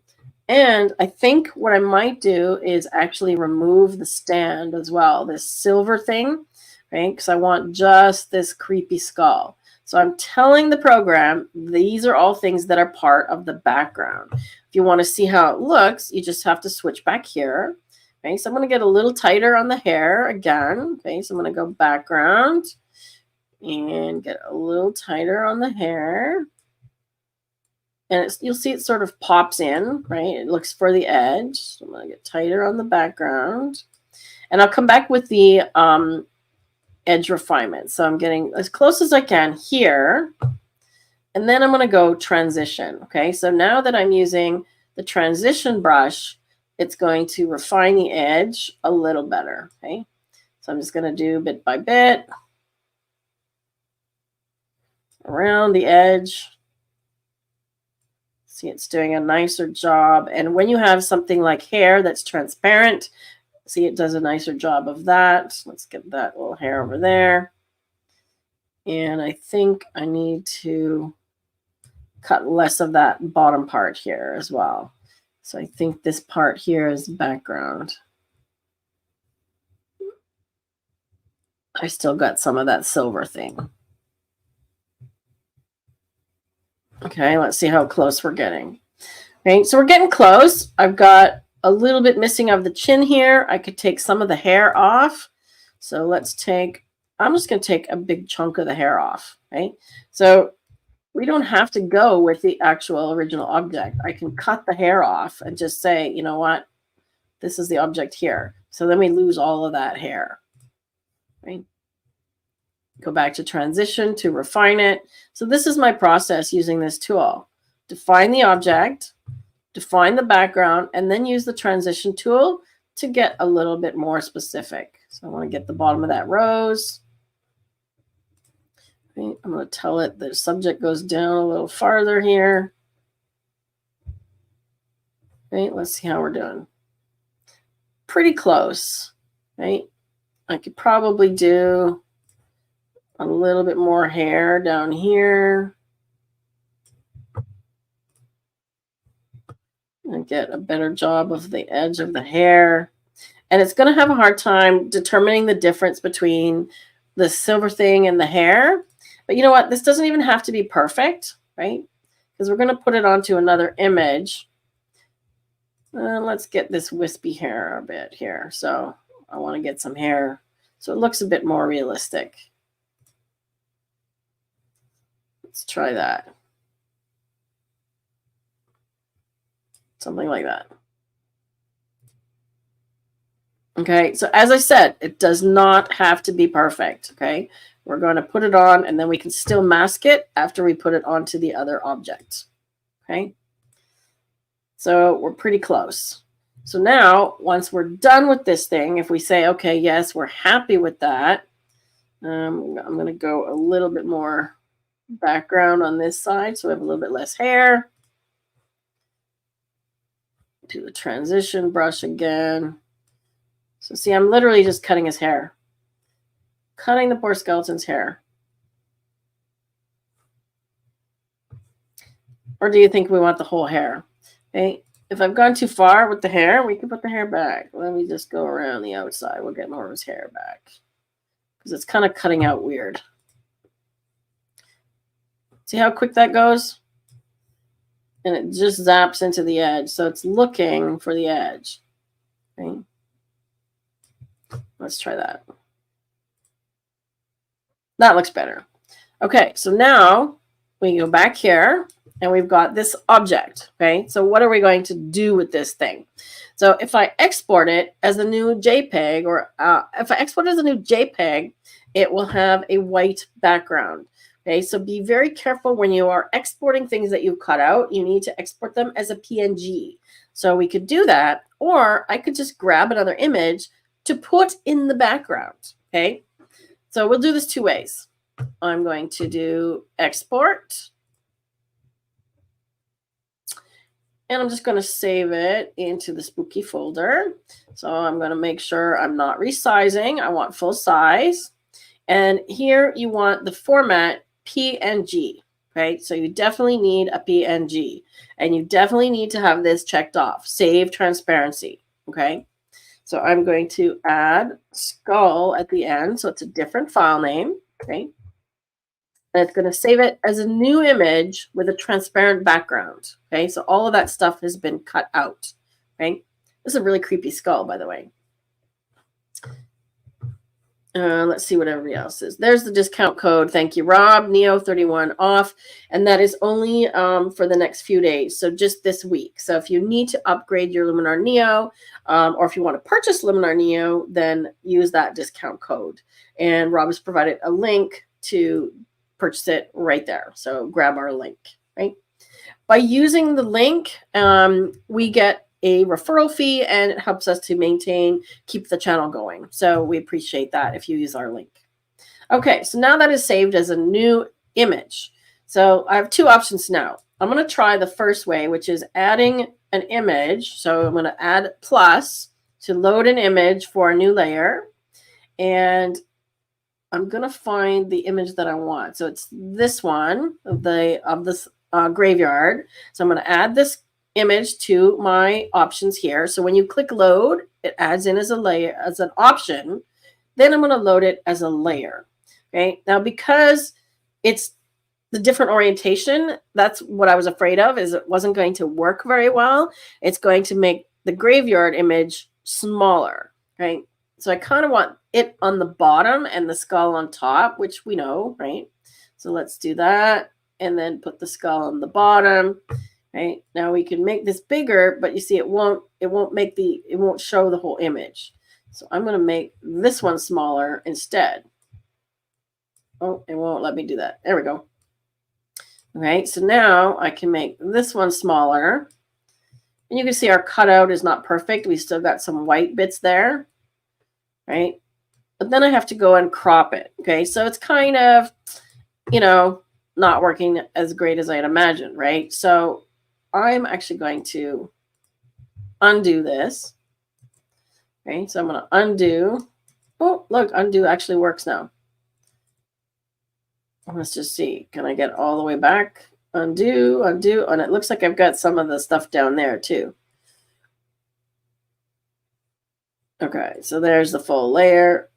And I think what I might do is actually remove the stand as well, this silver thing, right? Because I want just this creepy skull. So I'm telling the program, these are all things that are part of the background. If you want to see how it looks, you just have to switch back here. Okay, so I'm going to get a little tighter on the hair again. Okay, so I'm going to go background and get a little tighter on the hair. And you'll see it sort of pops in, right? It looks for the edge. So I'm going to get tighter on the background. And I'll come back with the edge refinement. So I'm getting as close as I can here. And then I'm going to go transition. Okay, so now that I'm using the transition brush, it's going to refine the edge a little better. Okay, so I'm just going to do bit by bit around the edge. See, it's doing a nicer job. And when you have something like hair that's transparent, see, it does a nicer job of that. Let's get that little hair over there. And I think I need to cut less of that bottom part here as well. So I think this part here is background. I still got some of that silver thing. Okay, let's see how close we're getting. Okay, so we're getting close. I've got a little bit missing of the chin here. I could take some of the hair off. So let's take, I'm just going to take a big chunk of the hair off. Right? So we don't have to go with the actual original object. I can cut the hair off and just say, you know what, this is the object here. So then we lose all of that hair. Right? Go back to transition to refine it. So this is my process using this tool. Define the object, define the background, and then use the transition tool to get a little bit more specific. So I want to get the bottom of that rose. Okay, I'm going to tell it the subject goes down a little farther here. Okay, let's see how we're doing. Pretty close, right? I could probably do a little bit more hair down here. And get a better job of the edge of the hair. And it's going to have a hard time determining the difference between the silver thing and the hair. But you know what? This doesn't even have to be perfect, right? Because we're going to put it onto another image. Let's get this wispy hair a bit here. So I want to get some hair so it looks a bit more realistic. Let's try that. Something like that. Okay, so as I said, it does not have to be perfect, okay? We're going to put it on, and then we can still mask it after we put it onto the other object, okay? So we're pretty close. So now, once we're done with this thing, if we say, okay, yes, we're happy with that, I'm going to go a little bit more background on this side so we have a little bit less hair. Do the transition brush again. So see, I'm literally just cutting his hair. Cutting the poor skeleton's hair. Or do you think we want the whole hair? Okay. If I've gone too far with the hair, we can put the hair back. Let me just go around the outside. We'll get more of his hair back. Because it's kind of cutting out weird. See how quick that goes? And it just zaps into the edge. So it's looking for the edge. Okay. Let's try that. That looks better. Okay, so now we go back here and we've got this object. Okay, so what are we going to do with this thing? So if I export it as a new JPEG, or if I export it as a new JPEG, it will have a white background. Okay, so be very careful when you are exporting things that you've cut out. You need to export them as a PNG. So we could do that, or I could just grab another image to put in the background. Okay, so we'll do this two ways. I'm going to do export. And I'm just going to save it into the spooky folder. So I'm going to make sure I'm not resizing. I want full size. And here you want the format PNG. Okay, so you definitely need a PNG. And you definitely need to have this checked off. Save transparency. Okay. So I'm going to add skull at the end. So it's a different file name. Okay. And it's going to save it as a new image with a transparent background. Okay. So all of that stuff has been cut out. Okay. This is a really creepy skull, by the way. Let's see what everybody else is. There's the discount code. Thank you, Rob. Neo 31 off. And that is only for the next few days. So just this week. So if you need to upgrade your Luminar Neo, or if you want to purchase Luminar Neo, then use that discount code. And Rob has provided a link to purchase it right there. So grab our link, right? By using the link, we get a referral fee, and it helps us to keep the channel going. So we appreciate that if you use our link. Okay, so now that is saved as a new image. So I have two options now. I'm going to try the first way, which is adding an image. So I'm going to add plus to load an image for a new layer. And I'm going to find the image that I want. So it's this one of this graveyard. So I'm going to add this image to my options here. So when you click load, it adds in as a layer, as an option. Then I'm going to load it as a layer. Okay. Now, because it's the different orientation, that's what I was afraid of, is it wasn't going to work very well. It's going to make the graveyard image smaller. Right. So I kind of want it on the bottom and the skull on top, which we know, right? So let's do that. And then put the skull on the bottom. Right, now we can make this bigger, but you see it won't show the whole image. So I'm going to make this one smaller instead. Oh, it won't let me do that. There we go. Okay, so now I can make this one smaller. And you can see our cutout is not perfect. We still got some white bits there. Right? But then I have to go and crop it. Okay, so it's kind of, not working as great as I'd imagined, right? So I'm actually going to undo this. Okay, so I'm going to undo. Oh, look, undo actually works now. Let's just see. Can I get all the way back? Undo, undo. And it looks like I've got some of the stuff down there too. Okay, so there's the full layer.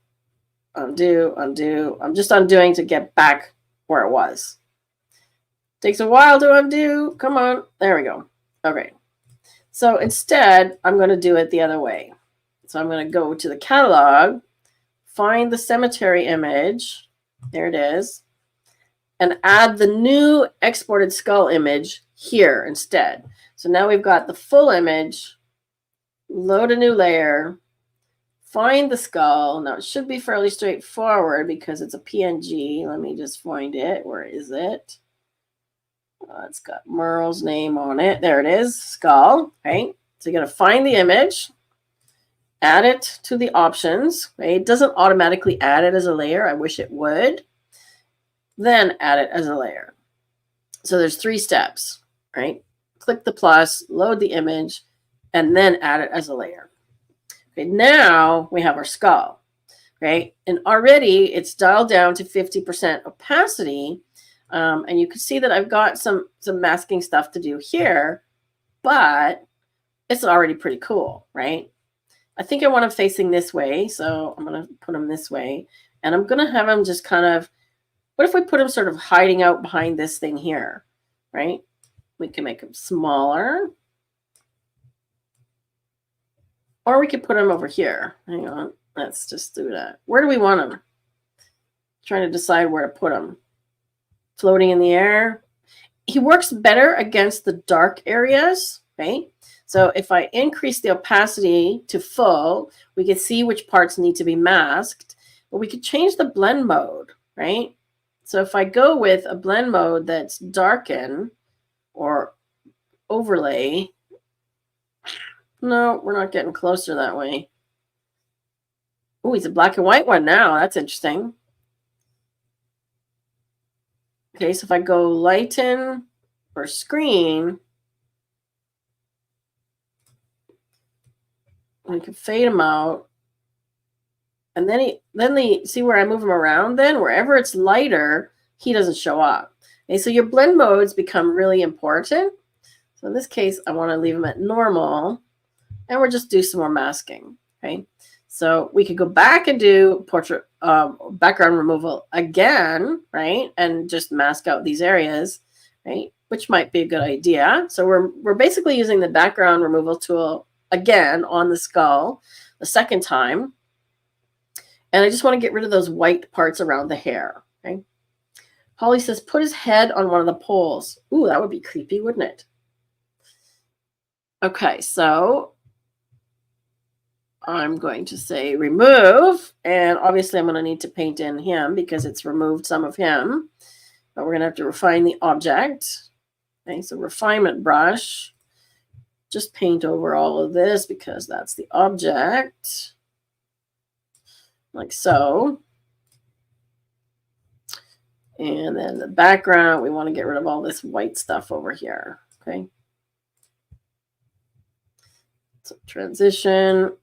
Undo, undo. I'm just undoing to get back where it was. Takes a while to undo. Come on. There we go. Okay. So instead, I'm going to do it the other way. So I'm going to go to the catalog, find the cemetery image. There it is. And add the new exported skull image here instead. So now we've got the full image. Load a new layer. Find the skull. Now it should be fairly straightforward because it's a PNG. Let me just find it. Where is it? It's got Merle's name on it. There it is. Skull. Okay. So you're going to find the image. Add it to the options. Okay. It doesn't automatically add it as a layer. I wish it would. Then add it as a layer. So there's 3 steps. Right. Click the plus, load the image, and then add it as a layer. Okay, now we have our skull, right? And already it's dialed down to 50% opacity. And you can see that I've got some masking stuff to do here, but it's already pretty cool, right? I think I want him facing this way, so I'm going to put him this way. And I'm going to have him just kind of, what if we put him sort of hiding out behind this thing here, right? We can make him smaller. Or we could put him over here. Hang on. Let's just do that. Where do we want him? Trying to decide where to put him. Floating in the air. He works better against the dark areas. Okay. So if I increase the opacity to full, we can see which parts need to be masked. But we could change the blend mode, right? So if I go with a blend mode that's darken or overlay, no, we're not getting closer that way. Oh, he's a black and white one now. That's interesting. Okay, so if I go lighten or screen, We can fade him out. And then see where I move him around then? Wherever it's lighter, he doesn't show up. Okay, so your blend modes become really important. So in this case, I want to leave him at normal. And we'll just do some more masking. Okay, so we could go back and do portrait background removal again, right? And just mask out these areas, right? Which might be a good idea. So we're basically using the background removal tool again on the skull the second time. And I just want to get rid of those white parts around the hair. Okay. Holly says, put his head on one of the poles. Ooh, that would be creepy, wouldn't it? Okay, so I'm going to say remove. And obviously I'm going to need to paint in him because it's removed some of him. But we're going to have to refine the object. Okay, so refinement brush. Just paint over all of this because that's the object. Like so. And then the background, we want to get rid of all this white stuff over here. Okay. So transition.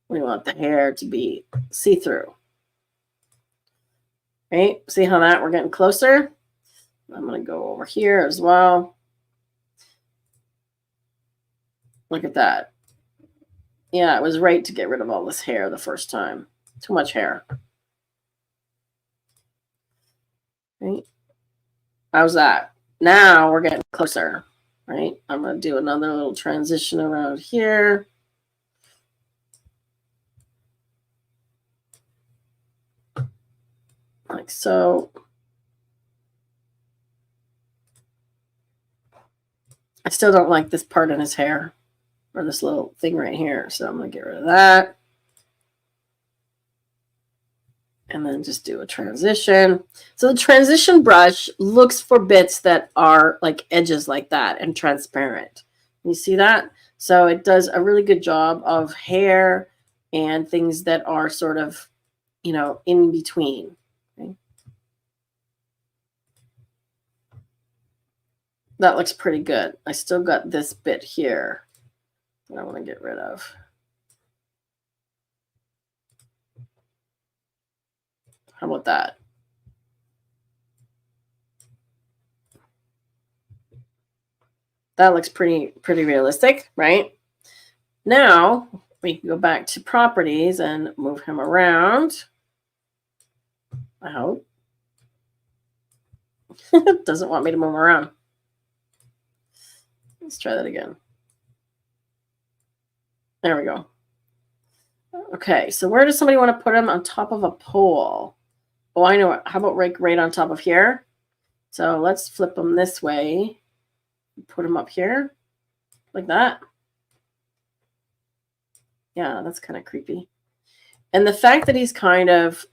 We want the hair to be see-through. Right? See how we're getting closer? I'm going to go over here as well. Look at that. Yeah, it was right to get rid of all this hair the first time. Too much hair. Right? How's that? Now we're getting closer. Right? I'm going to do another little transition around here. Like so. I still don't like this part in his hair. Or this little thing right here. So I'm going to get rid of that. And then just do a transition. So the transition brush looks for bits that are like edges like that and transparent. You see that? So it does a really good job of hair and things that are sort of, you know, in between. Okay. That looks pretty good. I still got this bit here that I want to get rid of. How about that? That looks pretty realistic, right? Now we can go back to properties and move him around. I hope. It doesn't want me to move around. Let's try that again. There we go. Okay, so where does somebody want to put him? On top of a pole. Oh, I know it. How about right on top of here? So let's flip him this way. Put him up here. Like that. Yeah, that's kind of creepy. And the fact that he's kind of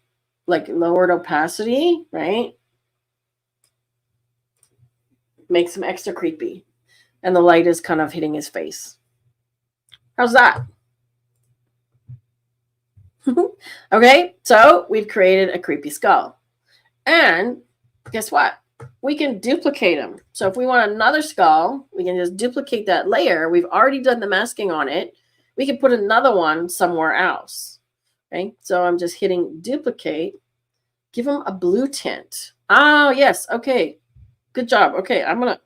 like lowered opacity, right? Makes him extra creepy. And the light is kind of hitting his face. How's that? Okay, so we've created a creepy skull. And guess what? We can duplicate them. So if we want another skull, we can just duplicate that layer. We've already done the masking on it. We can put another one somewhere else. Okay, so I'm just hitting duplicate. Give him a blue tint. Oh, yes. Okay, good job. Okay, I'm going to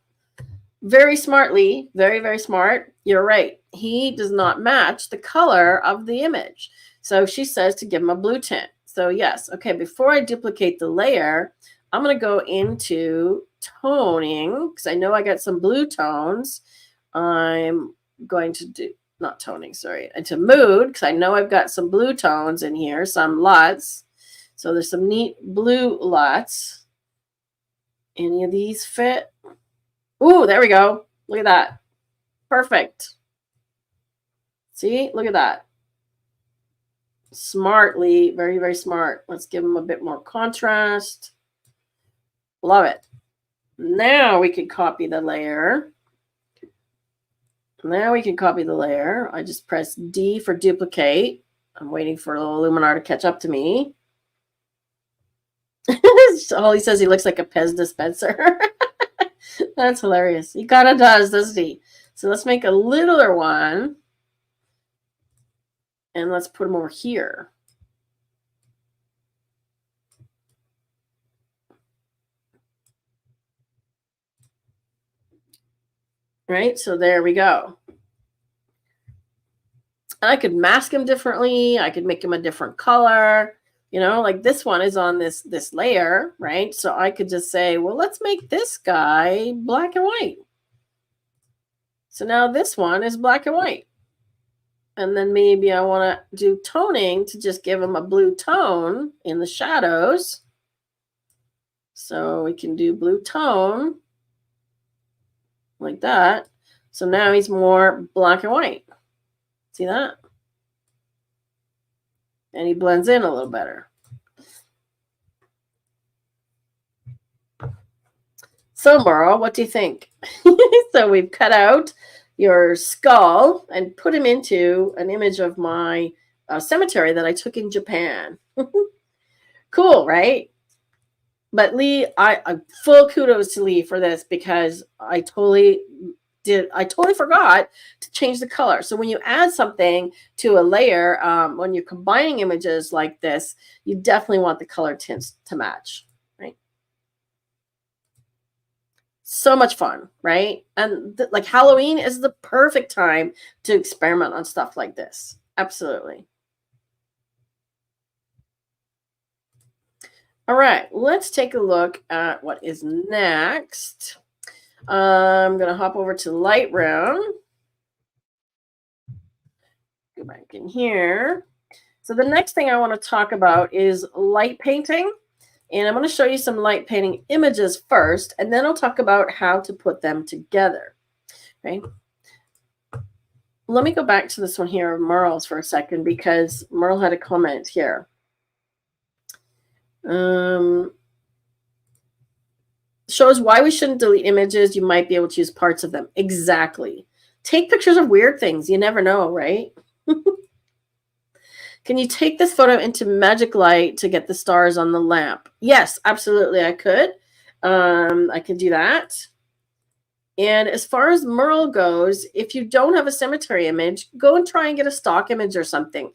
very smartly, very smart. You're right. He does not match the color of the image. So she says to give him a blue tint. So yes. Okay, before I duplicate the layer, I'm going to go into toning because I know I got some blue tones. I'm going to do, not toning, sorry, into mood because I know I've got some blue tones in here, some LUTs. So there's some neat blue LUTs. Any of these fit? Ooh, there we go. Look at that. Perfect. See, look at that. Smartly, very smart. Let's give them a bit more contrast. Love it. Now we can copy the layer. I just press D for duplicate. I'm waiting for Luminar to catch up to me. Holly says he looks like a Pez dispenser. That's hilarious. He kind of does, doesn't he? So let's make a littler one. And let's put them over here. Right? So there we go. And I could mask them differently. I could make them a different color. You know, like this one is on this layer, right? So I could just say, well, let's make this guy black and white. So now this one is black and white. And then maybe I want to do toning to just give him a blue tone in the shadows. So we can do blue tone like that. So now he's more black and white. See that? And he blends in a little better. So, Merle, what do you think? So we've cut out your skull and put him into an image of my cemetery that I took in Japan. Cool, right? But Lee, I full kudos to Lee for this, because I totally forgot to change the color. So when you add something to a layer, when you're combining images like this, you definitely want the color tints to match, right? So much fun, right? And like Halloween is the perfect time to experiment on stuff like this. Absolutely. All right, let's take a look at what is next. I'm going to hop over to Lightroom. Go back in here. So the next thing I want to talk about is light painting. And I'm going to show you some light painting images first, and then I'll talk about how to put them together. Okay. Let me go back to this one here of Merle's for a second, because Merle had a comment here. Shows why we shouldn't delete images. You might be able to use parts of them. Exactly. Take pictures of weird things. You never know, right? Can you take this photo into magic light to get the stars on the lamp? Yes, absolutely, I could. I can do that. And as far as Merle goes, if you don't have a cemetery image, go and try and get a stock image or something.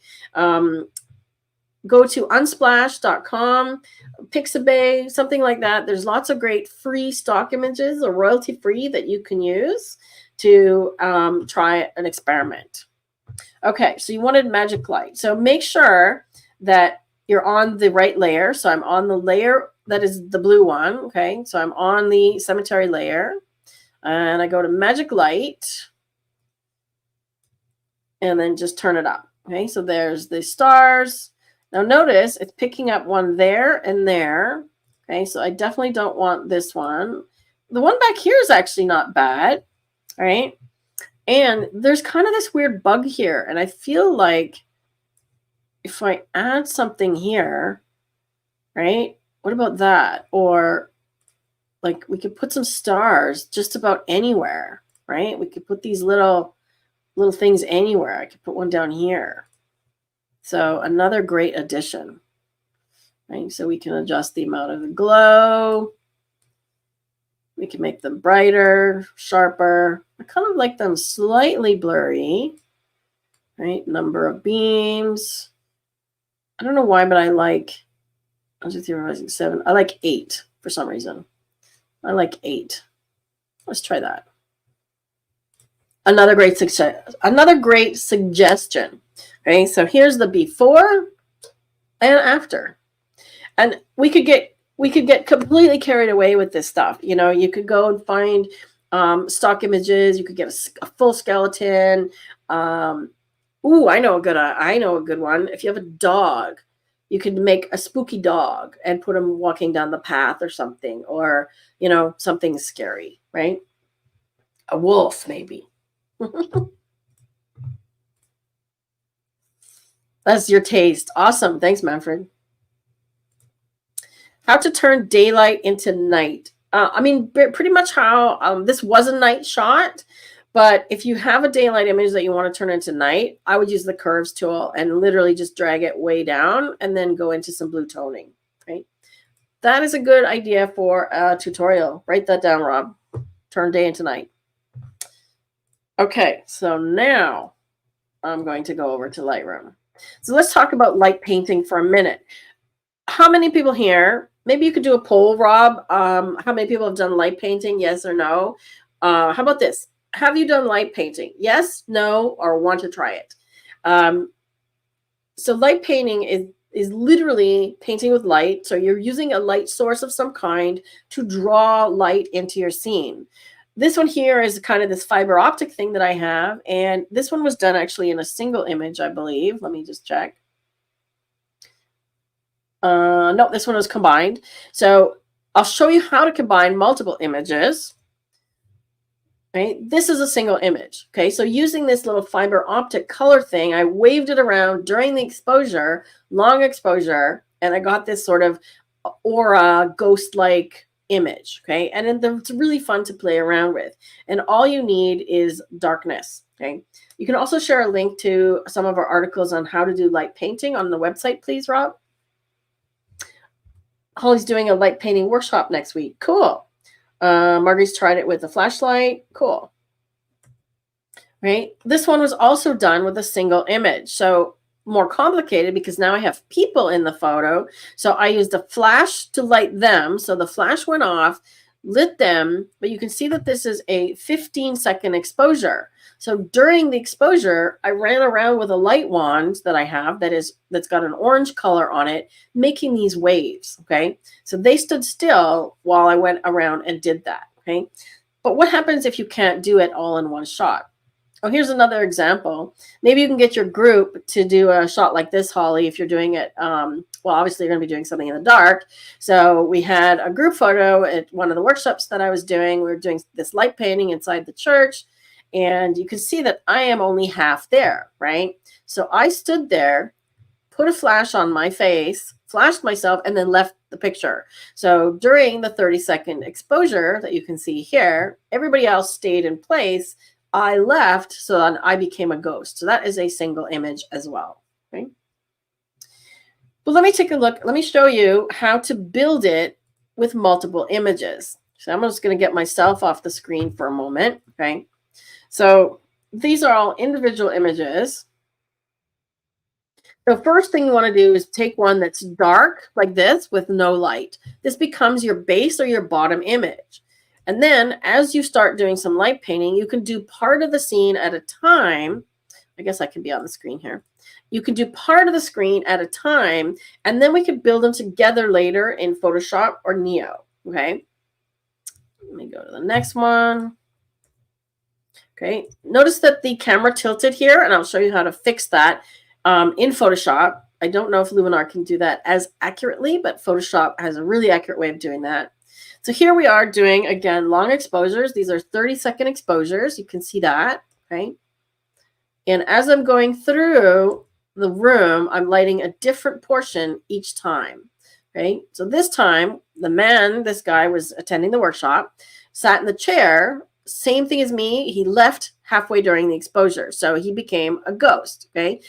Go to unsplash.com, Pixabay, something like that. There's lots of great free stock images, or royalty free, that you can use to try an experiment. Okay, so you wanted magic light. So make sure that you're on the right layer. So I'm on the layer that is the blue one. Okay, so I'm on the cemetery layer. And I go to magic light. And then just turn it up. Okay, so there's the stars. Now notice it's picking up one there and there. Okay, so I definitely don't want this one. The one back here is actually not bad. All right. And there's kind of this weird bug here. And I feel like if I add something here, right? What about that? Or like we could put some stars just about anywhere, right? We could put these little things anywhere. I could put one down here. So another great addition, right? So we can adjust the amount of the glow. We can make them brighter, sharper. I kind of like them slightly blurry, right? Number of beams. I don't know why, but I like 1, 2, 3, 4, 5, 6, 7. I like 8 for some reason. I like 8. Let's try that. Another great suggestion. Okay, so here's the before and after. And we could get completely carried away with this stuff. You know, you could go and find stock images. You could get a full skeleton. Ooh, I know a good one. If you have a dog, you could make a spooky dog and put him walking down the path or something, or, you know, something scary, right? A wolf, maybe. That's your taste. Awesome. Thanks, Manfred. How to turn daylight into night. I mean, pretty much how this was a night shot, but if you have a daylight image that you want to turn into night, I would use the curves tool and literally just drag it way down and then go into some blue toning, right? That is a good idea for a tutorial. Write that down, Rob. Turn day into night. Okay, so now I'm going to go over to Lightroom. So let's talk about light painting for a minute. How many people here, maybe you could do a poll, Rob. How many people have done light painting? Yes or no? How about this? Have you done light painting? Yes, no, or want to try it? So light painting is literally painting with light. So you're using a light source of some kind to draw light into your scene. This one here is kind of this fiber optic thing that I have. And this one was done actually in a single image, I believe. Let me just check. No, this one was combined. So I'll show you how to combine multiple images. Right? This is a single image. Okay, so using this little fiber optic color thing, I waved it around during the exposure, long exposure, and I got this sort of aura, ghost-like image. Okay, and it's really fun to play around with. And all you need is darkness. Okay, you can also share a link to some of our articles on how to do light painting on the website, please, Rob. Holly's doing a light painting workshop next week. Cool. Margie's tried it with a flashlight. Cool. Right. This one was also done with a single image. So more complicated because now I have people in the photo. So I used a flash to light them. So the flash went off, lit them, but you can see that this is a 15-second exposure. So during the exposure, I ran around with a light wand that I have that's got an orange color on it, making these waves. Okay, so they stood still while I went around and did that. Okay, but what happens if you can't do it all in one shot? Oh, here's another example. Maybe you can get your group to do a shot like this, Holly, if you're doing it. Well, obviously, you're going to be doing something in the dark. So we had a group photo at one of the workshops that I was doing. We were doing this light painting inside the church. And you can see that I am only half there, right? So I stood there, put a flash on my face, flashed myself, and then left the picture. So during the 30-second exposure that you can see here, everybody else stayed in place. I left, so then I became a ghost. So that is a single image as well. Okay. But let me take a look. Let me show you how to build it with multiple images. So I'm just going to get myself off the screen for a moment. Okay. So these are all individual images. The first thing you want to do is take one that's dark like this with no light. This becomes your base or your bottom image. And then as you start doing some light painting, you can do part of the scene at a time. I guess I can be on the screen here. You can do part of the screen at a time, and then we can build them together later in Photoshop or Neo. Okay. Let me go to the next one. Okay, notice that the camera tilted here, and I'll show you how to fix that in Photoshop. I don't know if Luminar can do that as accurately, but Photoshop has a really accurate way of doing that. So here we are doing, again, long exposures. These are 30-second exposures. You can see that, okay? And as I'm going through the room, I'm lighting a different portion each time, okay? So this time, this guy was attending the workshop, sat in the chair. Same thing as me. He left halfway during the exposure. So he became a ghost. Okay.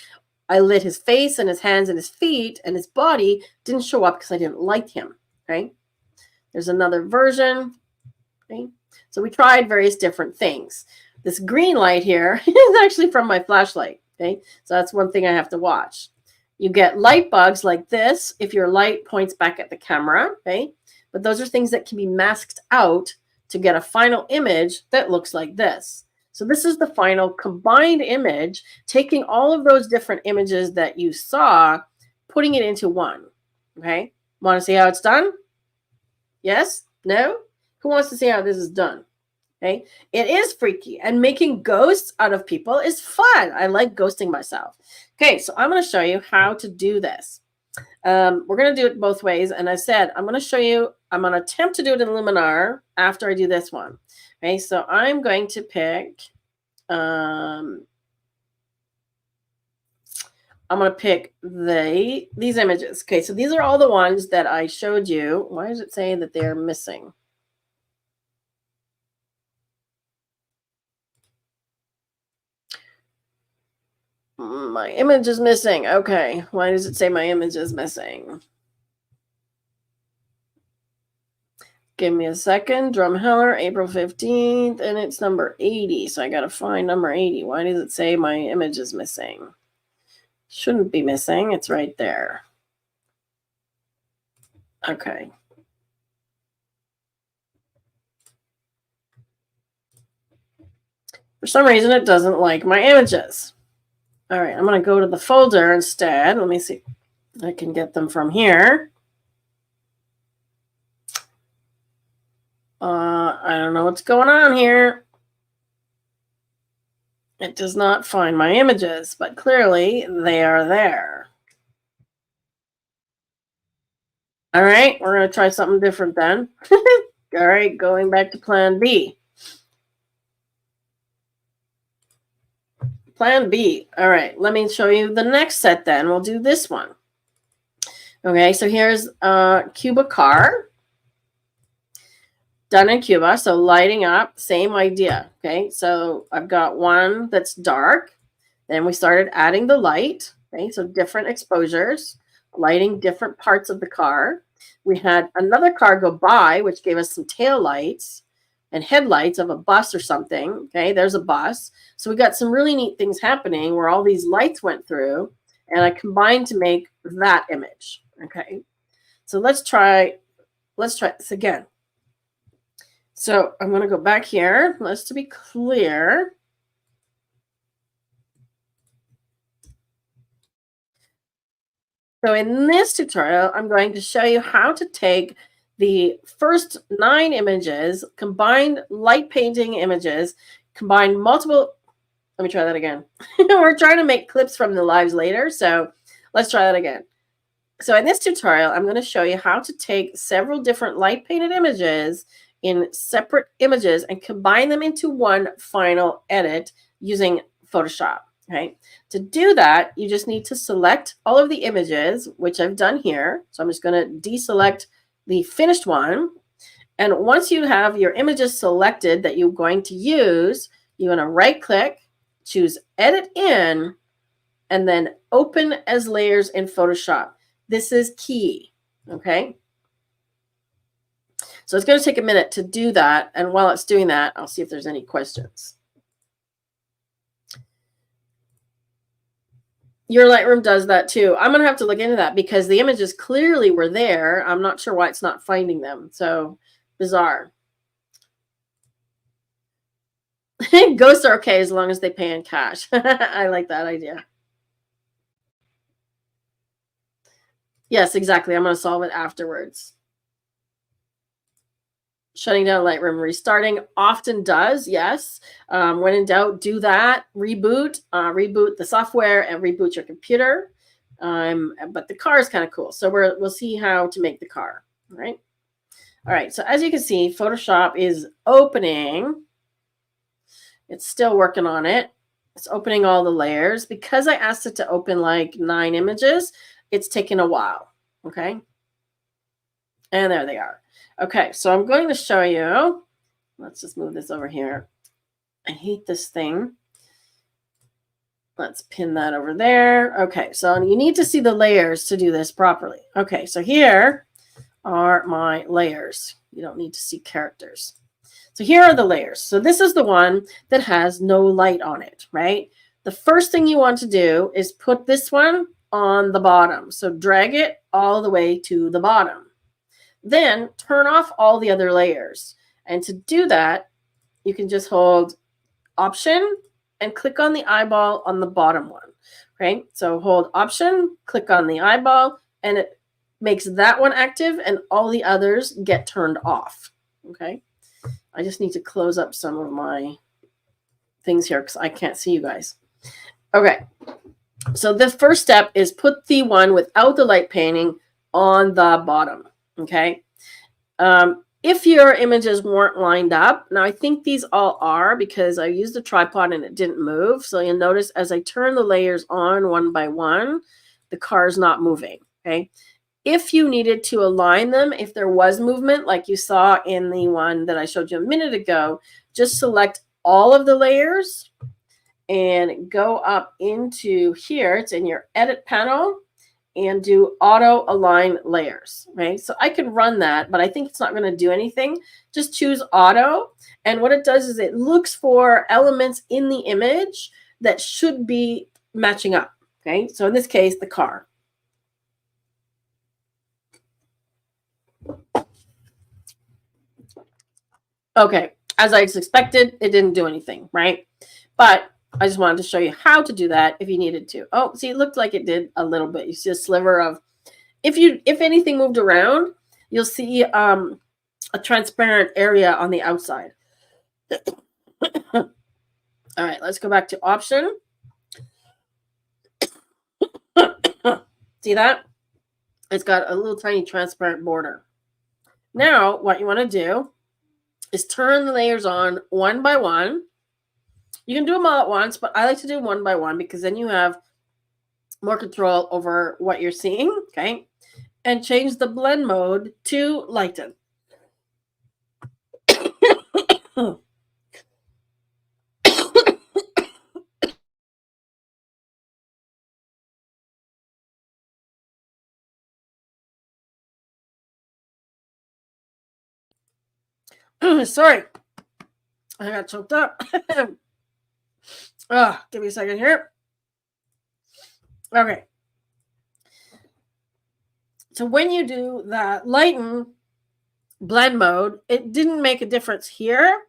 I lit his face and his hands and his feet, and his body didn't show up because I didn't light him. Okay. There's another version. Okay. So we tried various different things. This green light here is actually from my flashlight. Okay. So that's one thing I have to watch. You get light bugs like this if your light points back at the camera. Okay. But those are things that can be masked out to get a final image that looks like this. So this is the final combined image, taking all of those different images that you saw, putting it into one. Okay? Want to see how it's done? Yes? No? Who wants to see how this is done? Okay? It is freaky, and making ghosts out of people is fun. I like ghosting myself. Okay, so I'm going to show you how to do this. We're going to do it both ways. And I said, I'm going to show you, I'm going to attempt to do it in Luminar after I do this one. Okay, so I'm going to pick, I'm going to pick these images. Okay, so these are all the ones that I showed you. Why does it say that they're missing? My image is missing. Okay, why does it say my image is missing? Give me a second. Drumheller, April 15th, and it's number 80. So I got to find number 80. Why does it say my image is missing? Shouldn't be missing. It's right there. Okay. For some reason, it doesn't like my images. All right, I'm going to go to the folder instead. Let me see. I can get them from here. I don't know what's going on here. It does not find my images, but clearly they are there. All right, we're going to try something different then. All right, going back to plan B. Plan B. All right, let me show you the next set then. We'll do this one. Okay, so here's Cuba car. Done in Cuba, so lighting up, same idea. Okay, so I've got one that's dark. Then we started adding the light. Okay, so different exposures, lighting different parts of the car. We had another car go by, which gave us some tail lights and headlights of a bus or something. Okay, there's a bus. So we got some really neat things happening where all these lights went through, and I combined to make that image. Okay, so let's try this again. So I'm going to go back here, just to be clear. So in this tutorial, I'm going to show you how to take the first 9 images, combine light painting images, combine multiple. Let me try that again. We're trying to make clips from the lives later, so let's try that again. So in this tutorial, I'm going to show you how to take several different light painted images in separate images and combine them into one final edit using Photoshop. Okay. To do that, you just need to select all of the images, which I've done here. So I'm just going to deselect the finished one. And once you have your images selected that you're going to use, you're going to right click, choose Edit In, and then Open as Layers in Photoshop. This is key. Okay. So it's going to take a minute to do that. And while it's doing that, I'll see if there's any questions. Your Lightroom does that too. I'm going to have to look into that because the images clearly were there. I'm not sure why it's not finding them. So bizarre. Ghosts are okay as long as they pay in cash. I like that idea. Yes, exactly. I'm going to solve it afterwards. Shutting down Lightroom, restarting often does, yes. When in doubt, do that. Reboot the software and reboot your computer. But the car is kind of cool. So we'll see how to make the car. All right. All right. So as you can see, Photoshop is opening. It's still working on it. It's opening all the layers. Because I asked it to open like 9 images, it's taking a while. Okay. And there they are. Okay, so I'm going to show you. Let's just move this over here. I hate this thing. Let's pin that over there. Okay, so you need to see the layers to do this properly. Okay, so here are my layers. You don't need to see characters. So here are the layers. So this is the one that has no light on it, right? The first thing you want to do is put this one on the bottom. So drag it all the way to the bottom. Then turn off all the other layers. And to do that, you can just hold Option and click on the eyeball on the bottom one. Okay, so hold Option, click on the eyeball, and it makes that one active and all the others get turned off. Okay, I just need to close up some of my things here because I can't see you guys. Okay, so the first step is put the one without the light painting on the bottom. Okay. If your images weren't lined up, now I think these all are because I used a tripod and it didn't move. So you'll notice as I turn the layers on one by one, the car is not moving. Okay. If you needed to align them, if there was movement, like you saw in the one that I showed you a minute ago, just select all of the layers and go up into here. It's in your edit panel. And do auto align layers, right? So I can run that, but I think it's not going to do anything. Just choose auto. And what it does is it looks for elements in the image that should be matching up. Okay, so in this case, the car. Okay, as I expected, it didn't do anything, right? But I just wanted to show you how to do that if you needed to. Oh, see, it looked like it did a little bit. You see a sliver of, if anything moved around, you'll see a transparent area on the outside. All right, let's go back to option. See that? It's got a little tiny transparent border. Now, what you want to do is turn the layers on one by one. You can do them all at once, but I like to do one by one because then you have more control over what you're seeing, okay? And change the blend mode to lighten. Sorry, I got choked up. Give me a second here. Okay. So when you do that lighten blend mode, it didn't make a difference here.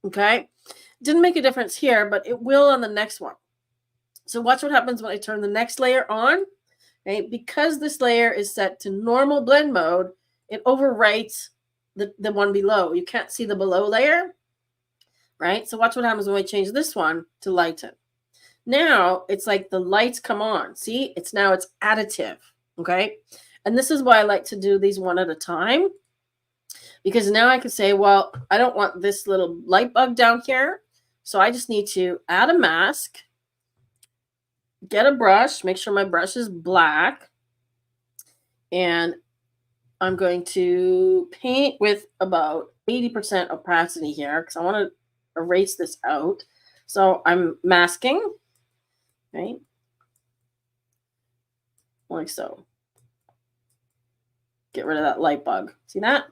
Okay. Didn't make a difference here, but it will on the next one. So watch what happens when I turn the next layer on. Okay. Because this layer is set to normal blend mode, it overwrites the one below. You can't see the below layer. Right? So watch what happens when we change this one to lighten. Now it's like the lights come on. See, it's additive. Okay. And this is why I like to do these one at a time, because now I can say, well, I don't want this little light bug down here. So I just need to add a mask, get a brush, make sure my brush is black. And I'm going to paint with about 80% opacity here because I want to erase this out. So I'm masking, right? Like so. Get rid of that light bug. See that?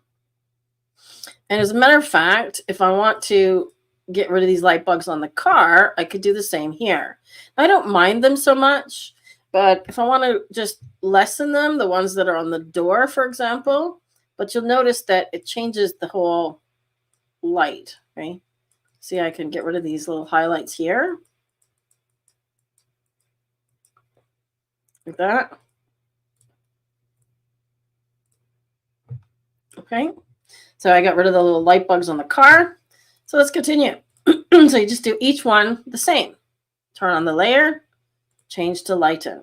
And as a matter of fact, if I want to get rid of these light bugs on the car, I could do the same here. I don't mind them so much, but if I want to just lessen them, the ones that are on the door, for example, but you'll notice that it changes the whole light, right? See, I can get rid of these little highlights here. Like that. Okay. So I got rid of the little light bugs on the car. So let's continue. So you just do each one the same. Turn on the layer, change to lighten.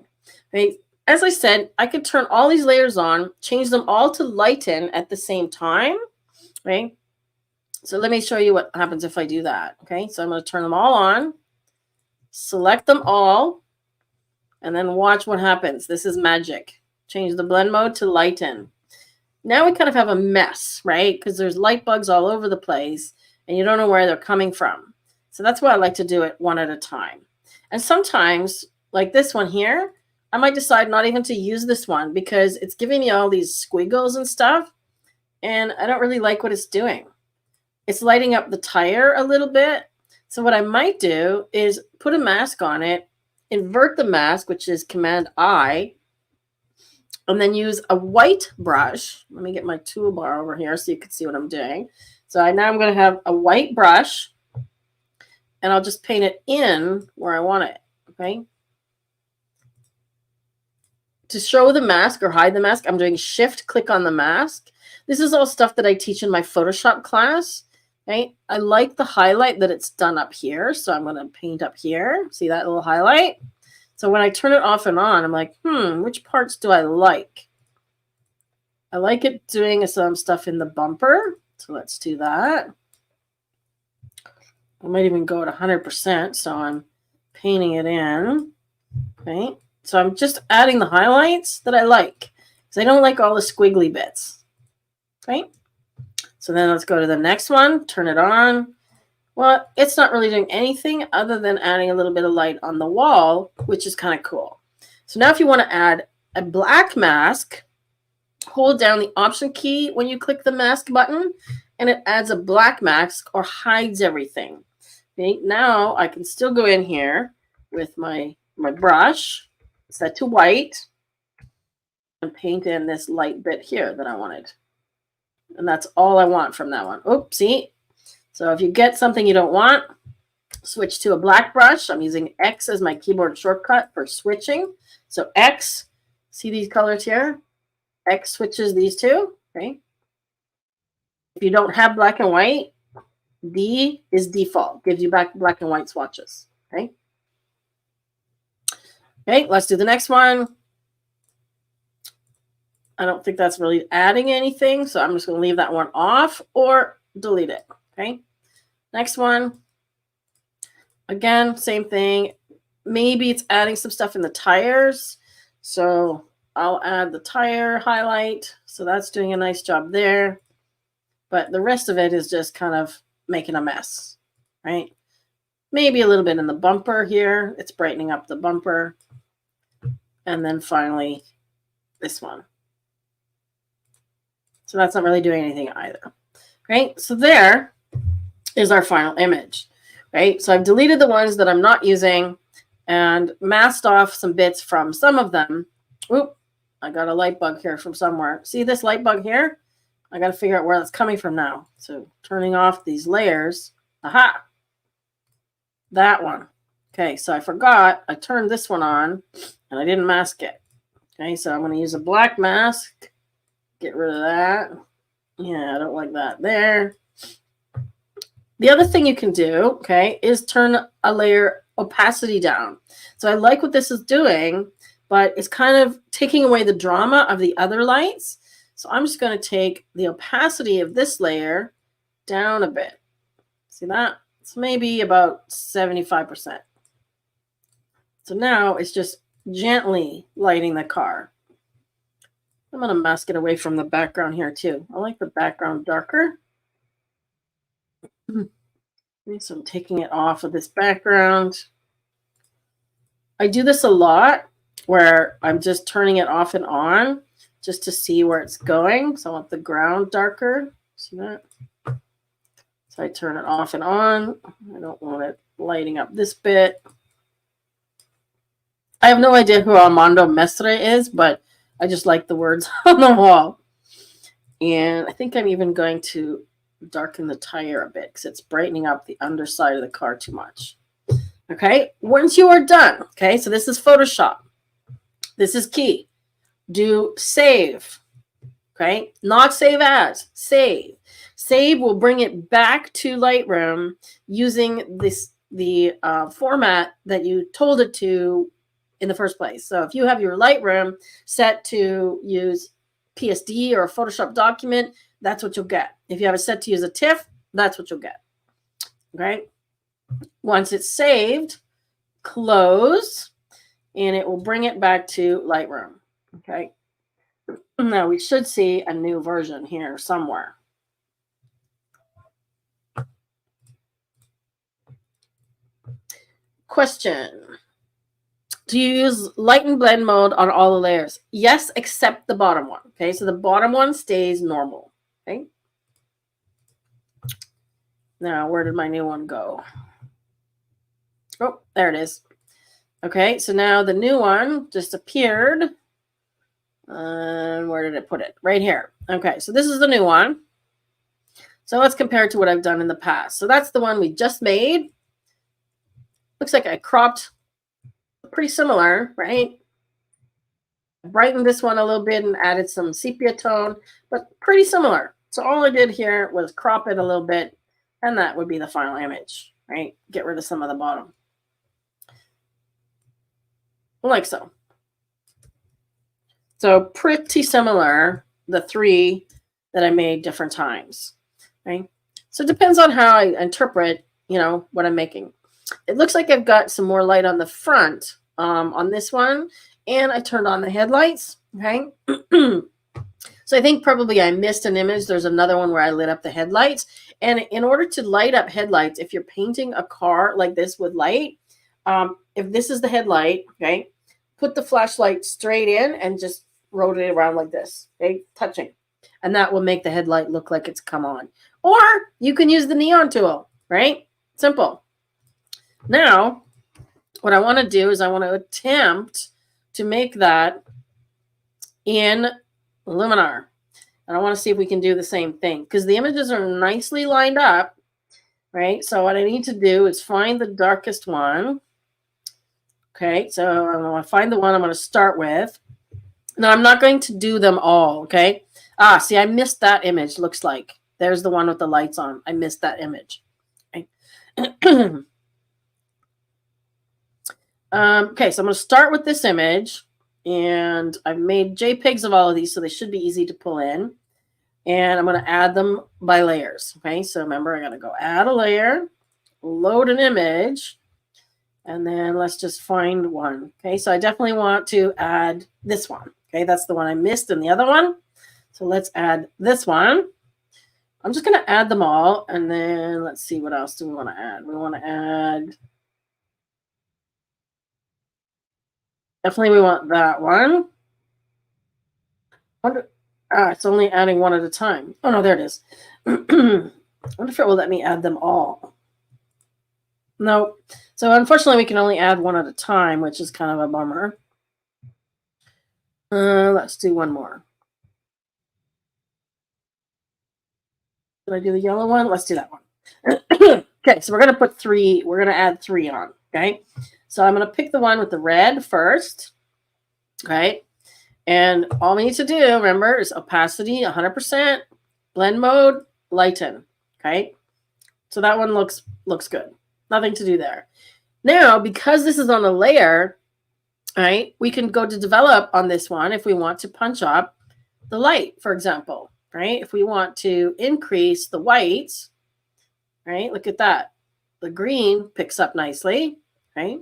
Okay. As I said, I could turn all these layers on, change them all to lighten at the same time. Okay. So let me show you what happens if I do that. Okay. So I'm going to turn them all on, select them all, and then watch what happens. This is magic. Change the blend mode to lighten. Now we kind of have a mess, right? Because there's light bugs all over the place and you don't know where they're coming from. So that's why I like to do it one at a time. And sometimes, like this one here, I might decide not even to use this one because it's giving me all these squiggles and stuff. And I don't really like what it's doing. It's lighting up the tire a little bit. So what I might do is put a mask on it, invert the mask, which is Command I, and then use a white brush. Let me get my toolbar over here so you can see what I'm doing. So now I'm going to have a white brush, and I'll just paint it in where I want it, okay? To show the mask or hide the mask, I'm doing Shift-click on the mask. This is all stuff that I teach in my Photoshop class. Right? I like the highlight that it's done up here. So I'm going to paint up here. See that little highlight? So when I turn it off and on, I'm like, which parts do I like? I like it doing some stuff in the bumper. So let's do that. I might even go at 100%. So I'm painting it in. Okay. So I'm just adding the highlights that I like. Because I don't like all the squiggly bits. Okay. So then let's go to the next one, turn it on. Well, it's not really doing anything other than adding a little bit of light on the wall, which is kind of cool. So now if you want to add a black mask, hold down the Option key when you click the mask button, and it adds a black mask or hides everything. Okay, now I can still go in here with my my brush, set to white, and paint in this light bit here that I wanted. And that's all I want from that one. Oops, see? So if you get something you don't want, switch to a black brush. I'm using X as my keyboard shortcut for switching. So X, see these colors here? X switches these two, okay? If you don't have black and white, D is default, gives you back black and white swatches, okay? Okay, let's do the next one. I don't think that's really adding anything, so I'm just going to leave that one off or delete it, okay? Next one. Again, same thing. Maybe it's adding some stuff in the tires, so I'll add the tire highlight. So that's doing a nice job there. But the rest of it is just kind of making a mess, right? Maybe a little bit in the bumper here. It's brightening up the bumper. And then finally, this one. So that's not really doing anything either, right? So there is our final image, right? So I've deleted the ones that I'm not using and masked off some bits from some of them. Oop, I got a light bug here from somewhere. See this light bug here? I got to figure out where that's coming from now. So turning off these layers. Aha! That one. Okay, so I forgot. I turned this one on and I didn't mask it. Okay, so I'm going to use a black mask. Get rid of that. Yeah, I don't like that there. The other thing you can do, okay, is turn a layer opacity down. So I like what this is doing, but it's kind of taking away the drama of the other lights. So I'm just going to take the opacity of this layer down a bit. See that? It's maybe about 75%. So now it's just gently lighting the car. I'm going to mask it away from the background here too. I like the background darker. So I'm taking it off of this background. I do this a lot where I'm just turning it off and on just to see where it's going. So I want the ground darker. See that? So I turn it off and on. I don't want it lighting up this bit. I have no idea who Armando Mestre is, but I just like the words on the wall. And I think I'm even going to darken the tire a bit because it's brightening up the underside of the car too much. Okay, once you are done, okay, so this is Photoshop. This is key. Do save, okay? Not save as, save. Save will bring it back to Lightroom using the format that you told it to in the first place. So if you have your Lightroom set to use PSD or a Photoshop document, that's what you'll get. If you have it set to use a TIFF, that's what you'll get. Okay. Once it's saved, close, and it will bring it back to Lightroom. Okay. Now we should see a new version here somewhere. Question. Do you use light and blend mode on all the layers? Yes, except the bottom one. Okay, so the bottom one stays normal. Okay. Now, where did my new one go? Oh, there it is. Okay, so now the new one just appeared. Where did it put it? Right here. Okay, so this is the new one. So let's compare it to what I've done in the past. So that's the one we just made. Looks like I cropped pretty similar, right? Brightened this one a little bit and added some sepia tone, but pretty similar. So all I did here was crop it a little bit, and that would be the final image, right? Get rid of some of the bottom. Like so. So pretty similar, the three that I made different times, right? So it depends on how I interpret, what I'm making. It looks like I've got some more light on the front on this one, and I turned on the headlights, okay? So I think probably I missed an image. There's another one where I lit up the headlights, and in order to light up headlights, if you're painting a car like this with light, if this is the headlight, okay, put the flashlight straight in and just rotate it around like this, okay, touching, and that will make the headlight look like it's come on. Or you can use the neon tool, right? Simple. Now, what I want to do is I want to attempt to make that in Luminar. And I want to see if we can do the same thing because the images are nicely lined up, right? So what I need to do is find the darkest one. Okay, so I'm going to find the one I'm going to start with. Now, I'm not going to do them all, okay? Ah, see, I missed that image, looks like. There's the one with the lights on. I missed that image. Okay, okay, so I'm going to start with this image. And I've made JPEGs of all of these, so they should be easy to pull in. And I'm going to add them by layers. Okay, so remember, I got to go add a layer, load an image, and then let's just find one. Okay, so I definitely want to add this one. Okay, that's the one I missed in the other one. So let's add this one. I'm just going to add them all, and then let's see, what else do we want to add? We want to add, definitely we want that one. It's only adding one at a time. Oh, no, there it is. I wonder if it will let me add them all. No. So unfortunately, we can only add one at a time, which is kind of a bummer. Let's do one more. Did I do the yellow one? Let's do that one. Okay, so we're going to put 3. We're going to add 3 on. Okay, so I'm going to pick the one with the red first. Okay, and all we need to do, remember, is opacity 100%, blend mode, lighten. Okay, so that one looks good. Nothing to do there. Now, because this is on a layer, right, we can go to develop on this one if we want to punch up the light, for example, right? If we want to increase the whites, right, look at that. The green picks up nicely, right?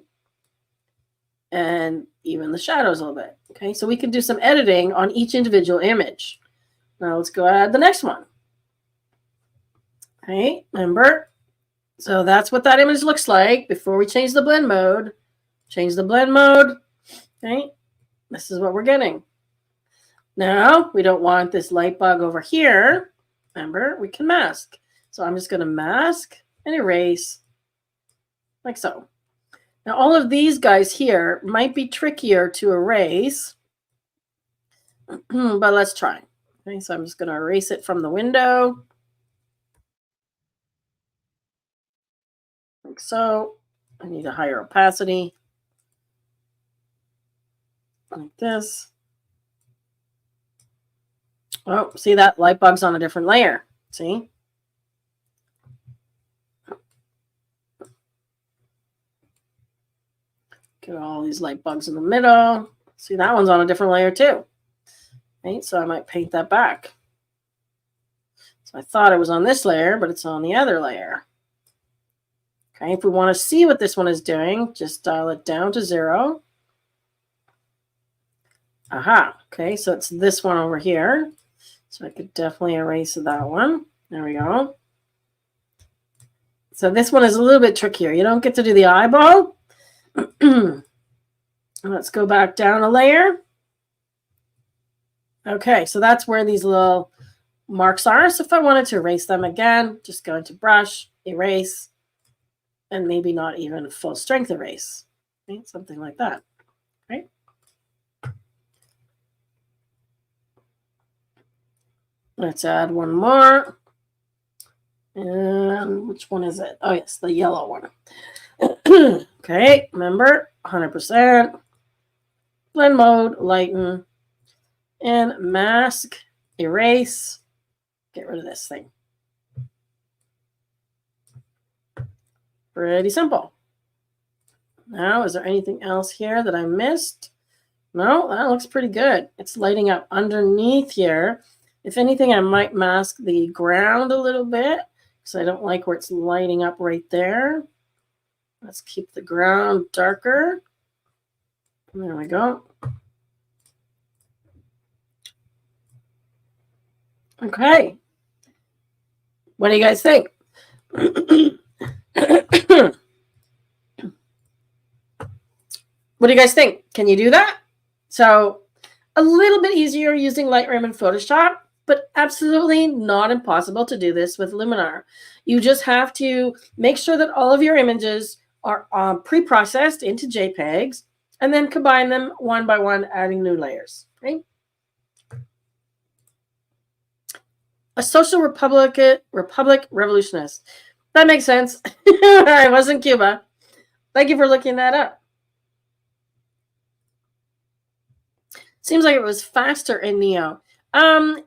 And even the shadows a little bit, okay? So we can do some editing on each individual image. Now let's go add the next one. Okay, remember? So that's what that image looks like before we change the blend mode. Change the blend mode, okay? This is what we're getting. Now, we don't want this light bug over here. Remember, we can mask. So I'm just going to mask and erase like so. Now, all of these guys here might be trickier to erase, but let's try. Okay, so I'm just going to erase it from the window. Like so. I need a higher opacity. Like this. Oh, see that? Light bug's on a different layer. See? Get all these light bugs in the middle. See, that one's on a different layer too. Right? So I might paint that back. So I thought it was on this layer, but it's on the other layer. Okay, if we want to see what this one is doing, just dial it down to 0. Aha. Okay, so it's this one over here. So I could definitely erase that one. There we go. So this one is a little bit trickier. You don't get to do the eyeball. Let's go back down a layer. Okay, so that's where these little marks are. So if I wanted to erase them again, just go into brush, erase, and maybe not even full strength erase. Okay, something like that. Right? Let's add one more. And which one is it? Oh, yes, the yellow one. Okay, remember, 100%. Blend mode, lighten, and mask, erase. Get rid of this thing. Pretty simple. Now, is there anything else here that I missed? No, that looks pretty good. It's lighting up underneath here. If anything, I might mask the ground a little bit because I don't like where it's lighting up right there. Let's keep the ground darker. There we go. Okay. What do you guys think? What do you guys think? Can you do that? So a little bit easier using Lightroom and Photoshop, but absolutely not impossible to do this with Luminar. You just have to make sure that all of your images are pre-processed into JPEGs, and then combine them one by one, adding new layers. Okay? A social republic revolutionist. That makes sense. I was in Cuba. Thank you for looking that up. Seems like it was faster in Neo.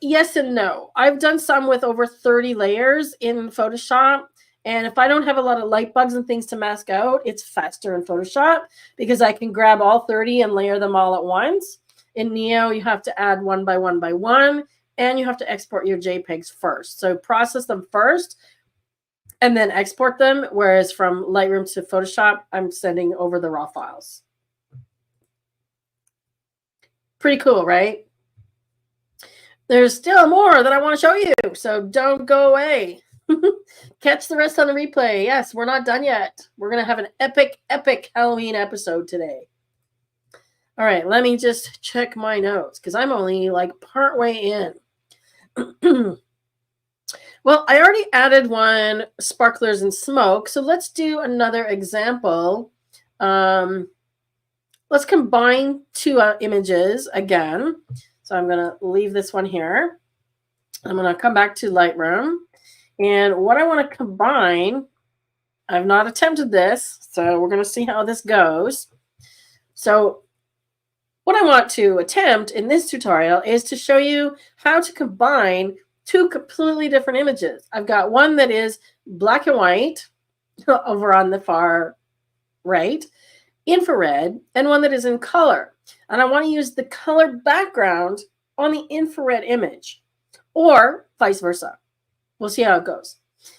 Yes and no. I've done some with over 30 layers in Photoshop. And if I don't have a lot of light bugs and things to mask out, it's faster in Photoshop because I can grab all 30 and layer them all at once. In Neo, you have to add one by one, and you have to export your JPEGs first. So process them first and then export them. Whereas from Lightroom to Photoshop, I'm sending over the raw files. Pretty cool, right? There's still more that I want to show you, so don't go away. Catch the rest on the replay. Yes, we're not done yet. We're going to have an epic Halloween episode today. All right, let me just check my notes because I'm only like partway in. Well, I already added one, sparklers and smoke, so let's do another example. Let's combine two images again. So I'm going to leave this one here. I'm going to come back to Lightroom. And what I want to combine, I've not attempted this, so we're going to see how this goes. So what I want to attempt in this tutorial is to show you how to combine two completely different images. I've got one that is black and white over on the far right, infrared, and one that is in color. And I want to use the color background on the infrared image, or vice versa. We'll see how it goes.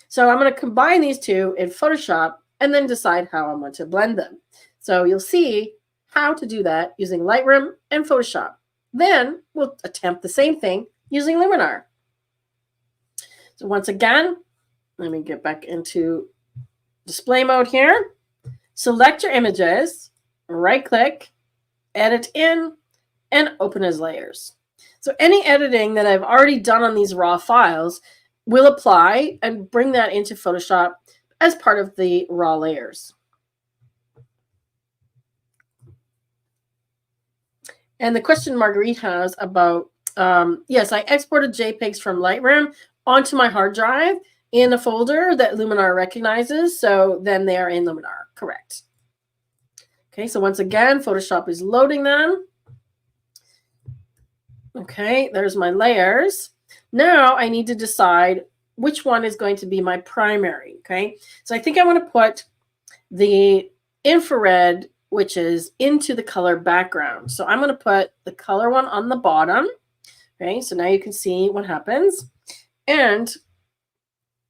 So I'm going to combine these two in Photoshop and then decide how I want to blend them. So you'll see how to do that using Lightroom and Photoshop. Then we'll attempt the same thing using Luminar. So once again, let me get back into display mode here. Select your images, right-click, edit in, and open as layers. So any editing that I've already done on these raw files will apply and bring that into Photoshop as part of the raw layers. And the question Marguerite has about, yes, I exported JPEGs from Lightroom onto my hard drive in a folder that Luminar recognizes, so then they are in Luminar, correct. Okay, so once again, Photoshop is loading them. Okay, there's my layers. Now I need to decide which one is going to be my primary, okay? So I think I want to put the infrared, which is into the color background. So I'm going to put the color one on the bottom, okay? So now you can see what happens. And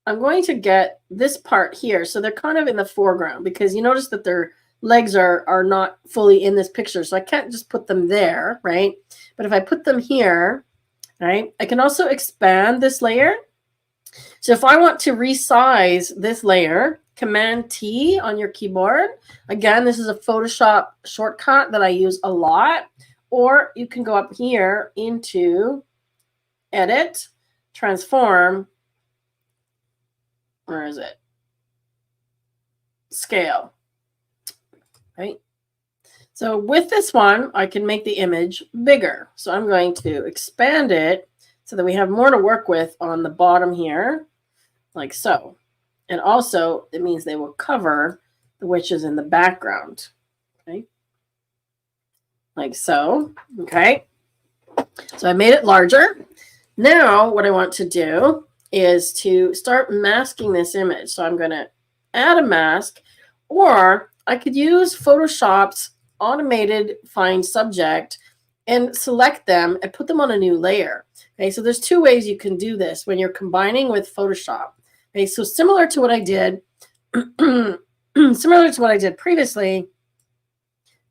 I'm going to get this part here. So they're kind of in the foreground because you notice that their legs are not fully in this picture. So I can't just put them there, right? But if I put them here, right, I can also expand this layer. So if I want to resize this layer, Command T on your keyboard. Again, this is a Photoshop shortcut that I use a lot. Or you can go up here into Edit, Transform. Where is it? Scale. Right? So with this one, I can make the image bigger. So I'm going to expand it so that we have more to work with on the bottom here, like so. And also, it means they will cover the witches in the background. Okay? Like so. Okay? So I made it larger. Now, what I want to do is to start masking this image. So I'm going to add a mask, or I could use Photoshop's automated find subject and select them and put them on a new layer. Okay, so there's two ways you can do this when you're combining with Photoshop. Okay, so similar to what I did, previously,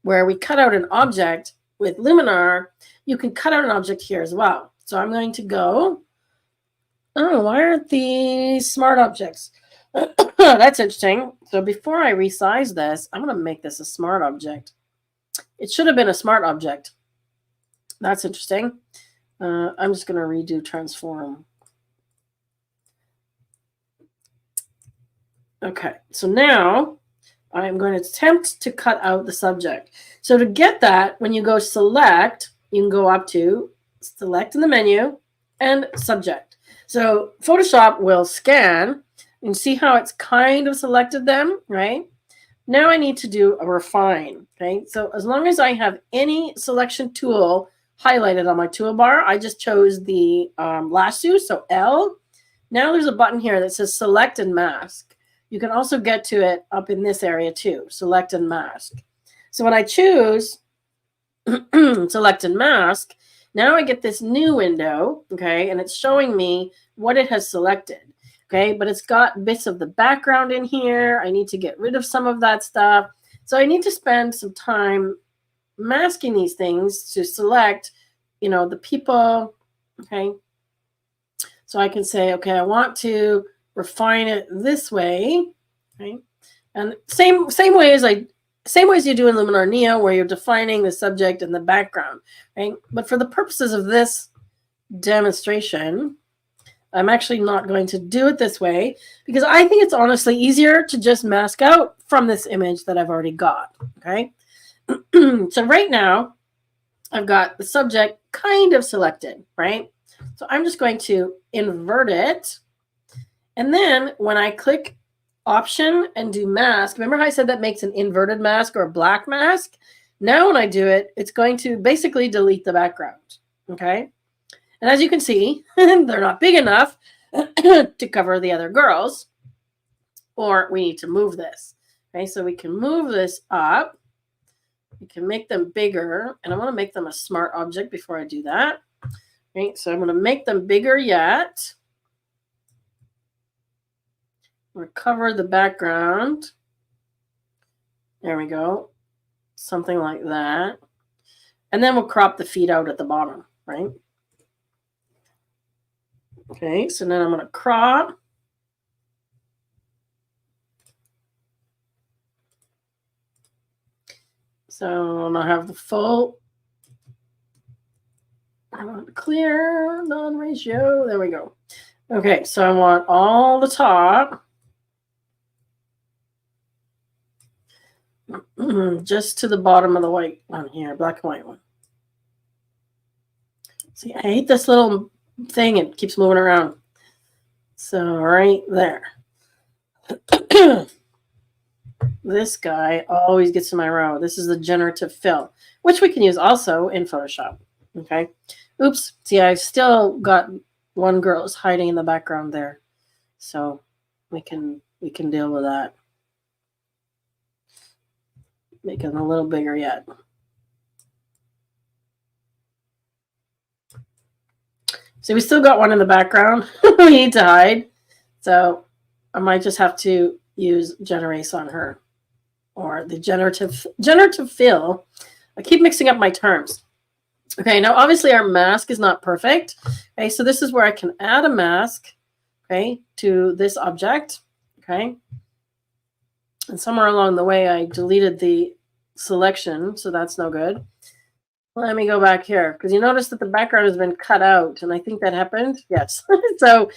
where we cut out an object with Luminar, you can cut out an object here as well. So I'm going to go, oh, why aren't these smart objects? That's interesting. So before I resize this, I'm going to make this a smart object. It should have been a smart object. That's interesting. I'm just going to redo transform. Okay, so now I'm going to attempt to cut out the subject. So to get that, when you go select, you can go up to select in the menu and subject. So Photoshop will scan and see how it's kind of selected them, right? Now I need to do a refine, okay? So as long as I have any selection tool highlighted on my toolbar, I just chose the lasso, so L. Now there's a button here that says select and mask. You can also get to it up in this area too, select and mask. So when I choose select and mask, now I get this new window, okay, and it's showing me what it has selected, okay, but it's got bits of the background in here. I need to get rid of some of that stuff. So I need to spend some time masking these things to select, you know, the people, okay. So I can say, okay, I want to refine it this way, okay, and same ways you do in Luminar Neo, where you're defining the subject and the background, right? But for the purposes of this demonstration, I'm actually not going to do it this way because I think it's honestly easier to just mask out from this image that I've already got, okay? So right now, I've got the subject kind of selected, right? So I'm just going to invert it. And then when I click Option and do mask, remember how I said that makes an inverted mask or a black mask? Now when I do it, it's going to basically delete the background, okay? And as you can see, they're not big enough to cover the other girls, or we need to move this, okay? So we can move this up. We can make them bigger, and I want to make them a smart object before I do that. Okay, so I'm going to make them bigger yet. I'm going to cover the background. There we go. Something like that. And then we'll crop the feet out at the bottom, right? Okay, so then I'm going to crop. So I'm going to have the full. I want clear, non-ratio. There we go. Okay, so I want all the top. Just to the bottom of the white one here, black and white one. See, I hate this little thing. It keeps moving around. So right there. This guy always gets in my row. This is the generative fill, which we can use also in Photoshop. Okay. Oops. See, I've still got one girl is hiding in the background there. So we can deal with that. Make it a little bigger yet. So we still got one in the background we need to hide. So I might just have to use generate on her, or the generative fill. I keep mixing up my terms. Okay, now obviously our mask is not perfect. Okay, so this is where I can add a mask, okay, to this object. Okay. And somewhere along the way, I deleted the selection, so that's no good. Let me go back here, because you notice that the background has been cut out, and I think that happened. Yes. So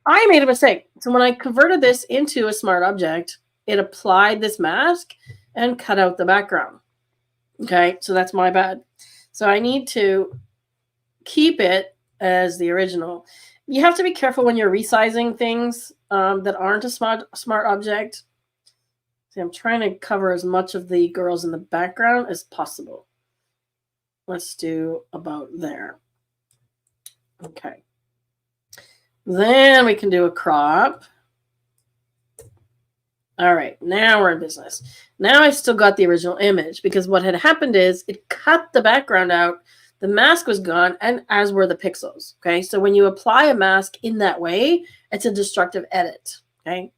I made a mistake. So when I converted this into a smart object, it applied this mask and cut out the background. Okay, so that's my bad. So I need to keep it as the original. You have to be careful when you're resizing things that aren't a smart object. See, I'm trying to cover as much of the girls in the background as possible. Let's do about there. Okay. Then we can do a crop. All right, now we're in business. Now I've still got the original image, because what had happened is it cut the background out, the mask was gone, and as were the pixels, okay? So when you apply a mask in that way, it's a destructive edit, okay?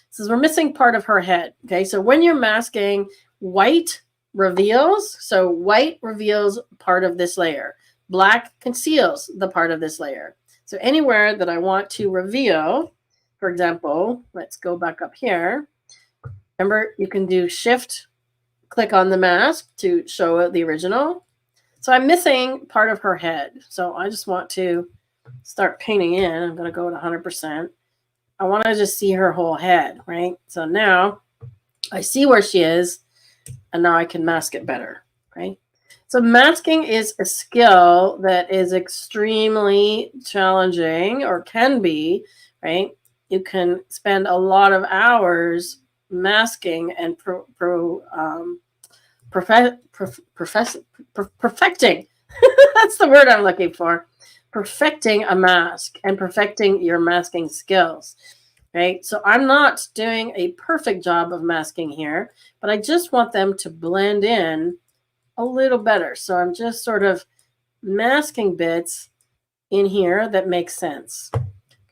So we're missing part of her head, okay? So when you're masking, white reveals, so white reveals part of this layer. Black conceals the part of this layer. So anywhere that I want to reveal, for example, let's go back up here. Remember, you can do Shift, click on the mask to show the original. So I'm missing part of her head. So I just want to start painting in. I'm going to go to 100%. I want to just see her whole head, right? So now I see where she is, and now I can mask it better, right? So masking is a skill that is extremely challenging, or can be, right? You can spend a lot of hours masking and perfecting. That's the word I'm looking for. Perfecting a mask and perfecting your masking skills, right? So I'm not doing a perfect job of masking here, but I just want them to blend in a little better. So I'm just sort of masking bits in here that make sense.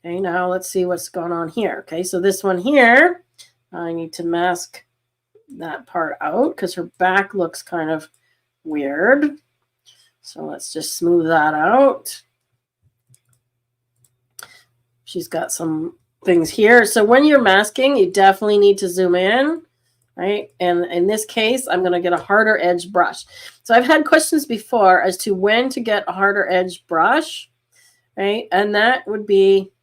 Okay, now let's see what's going on here. Okay, so this one here, I need to mask that part out because her back looks kind of weird. So let's just smooth that out. She's got some things here. So when you're masking, you definitely need to zoom in, right? And in this case, I'm going to get a harder edge brush. So I've had questions before as to when to get a harder edge brush, right? And that would be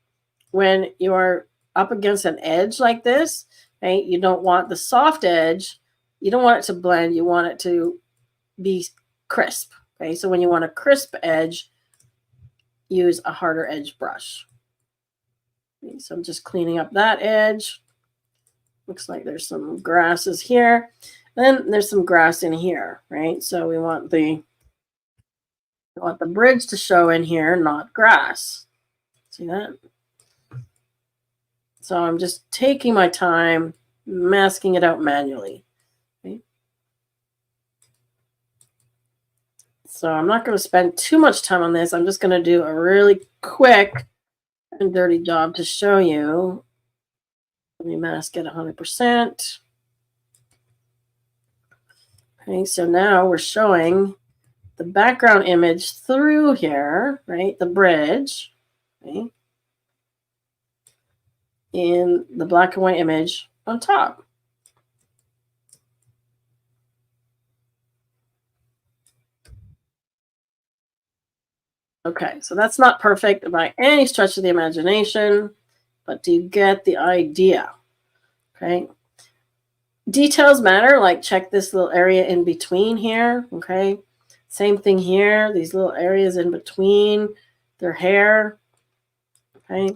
when you're up against an edge like this, right? You don't want the soft edge. You don't want it to blend. You want it to be crisp, okay? So when you want a crisp edge, use a harder edge brush. Okay, so I'm just cleaning up that edge. Looks like there's some grasses here. Then there's some grass in here, right? So we want the bridge to show in here, not grass. See that? So I'm just taking my time, masking it out manually. Okay? So I'm not going to spend too much time on this. I'm just going to do a really quick and dirty job to show you. Let me mask it 100%. Okay, so now we're showing the background image through here, right? The bridge, okay? In the black and white image on top. Okay, so that's not perfect by any stretch of the imagination, but do you get the idea? Okay. Details matter, like check this little area in between here, okay? Same thing here, these little areas in between their hair, okay?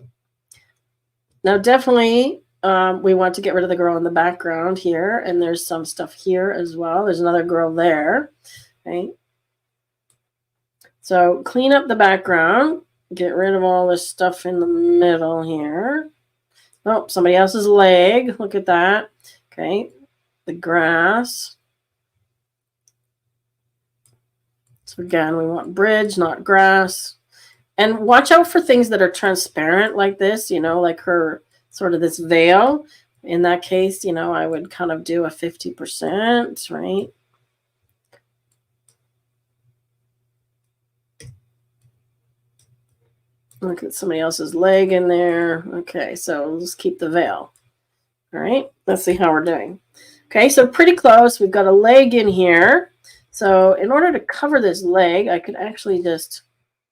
Now, definitely, we want to get rid of the girl in the background here, and there's some stuff here as well. There's another girl there, okay? So clean up the background, get rid of all this stuff in the middle here. Oh, somebody else's leg, look at that, okay? The grass. So again, we want bridge, not grass. And watch out for things that are transparent like this, you know, like her sort of this veil. In that case, you know, I would kind of do a 50%, right? Look at somebody else's leg in there. Okay, so let's keep the veil. All right, let's see how we're doing. Okay, so pretty close. We've got a leg in here. So in order to cover this leg, I could actually just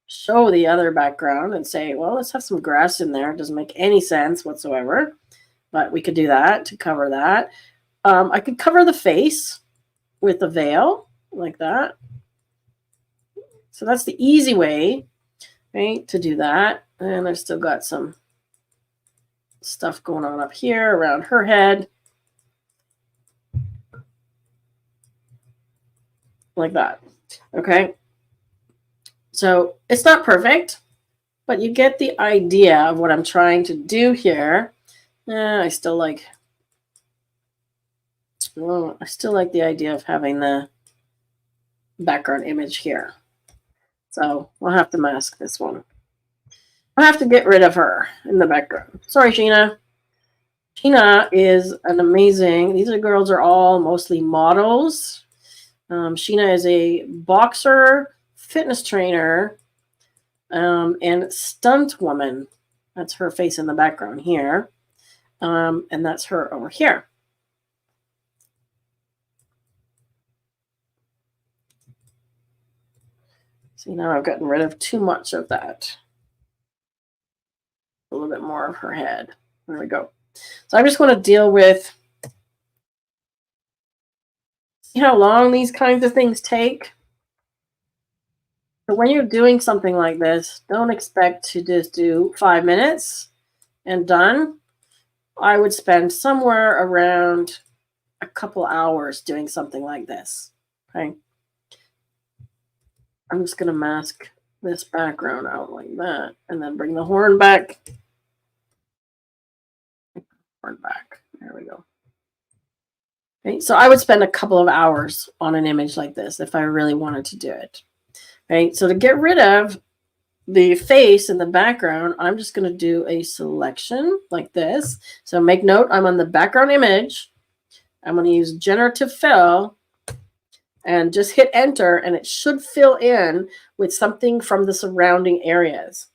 show the other background and say, well, let's have some grass in there. It doesn't make any sense whatsoever, but we could do that to cover that. I could cover the face with the veil like that. So that's the easy way, right, to do that. And I've still got some stuff going on up here around her head. Like that. Okay. So it's not perfect, but you get the idea of what I'm trying to do here. I still like the idea of having the background image here. So we'll have to mask this one. I'll have to get rid of her in the background. Sorry, Sheena. Sheena is an amazing, these girls are all mostly models. Sheena is a boxer, fitness trainer, and stunt woman. That's her face in the background here. And that's her over here. See, now I've gotten rid of too much of that. A little bit more of her head. There we go. So I'm just going to deal with See how long these kinds of things take? But when you're doing something like this, don't expect to just do 5 minutes and done. I would spend somewhere around a couple hours doing something like this. Okay. I'm just going to mask this background out like that and then bring the horn back. Horn back. There we go. Okay. So I would spend a couple of hours on an image like this if I really wanted to do it. Okay. So to get rid of the face in the background, I'm just going to do a selection like this. So make note, I'm on the background image. I'm going to use generative fill and just hit enter, and it should fill in with something from the surrounding areas.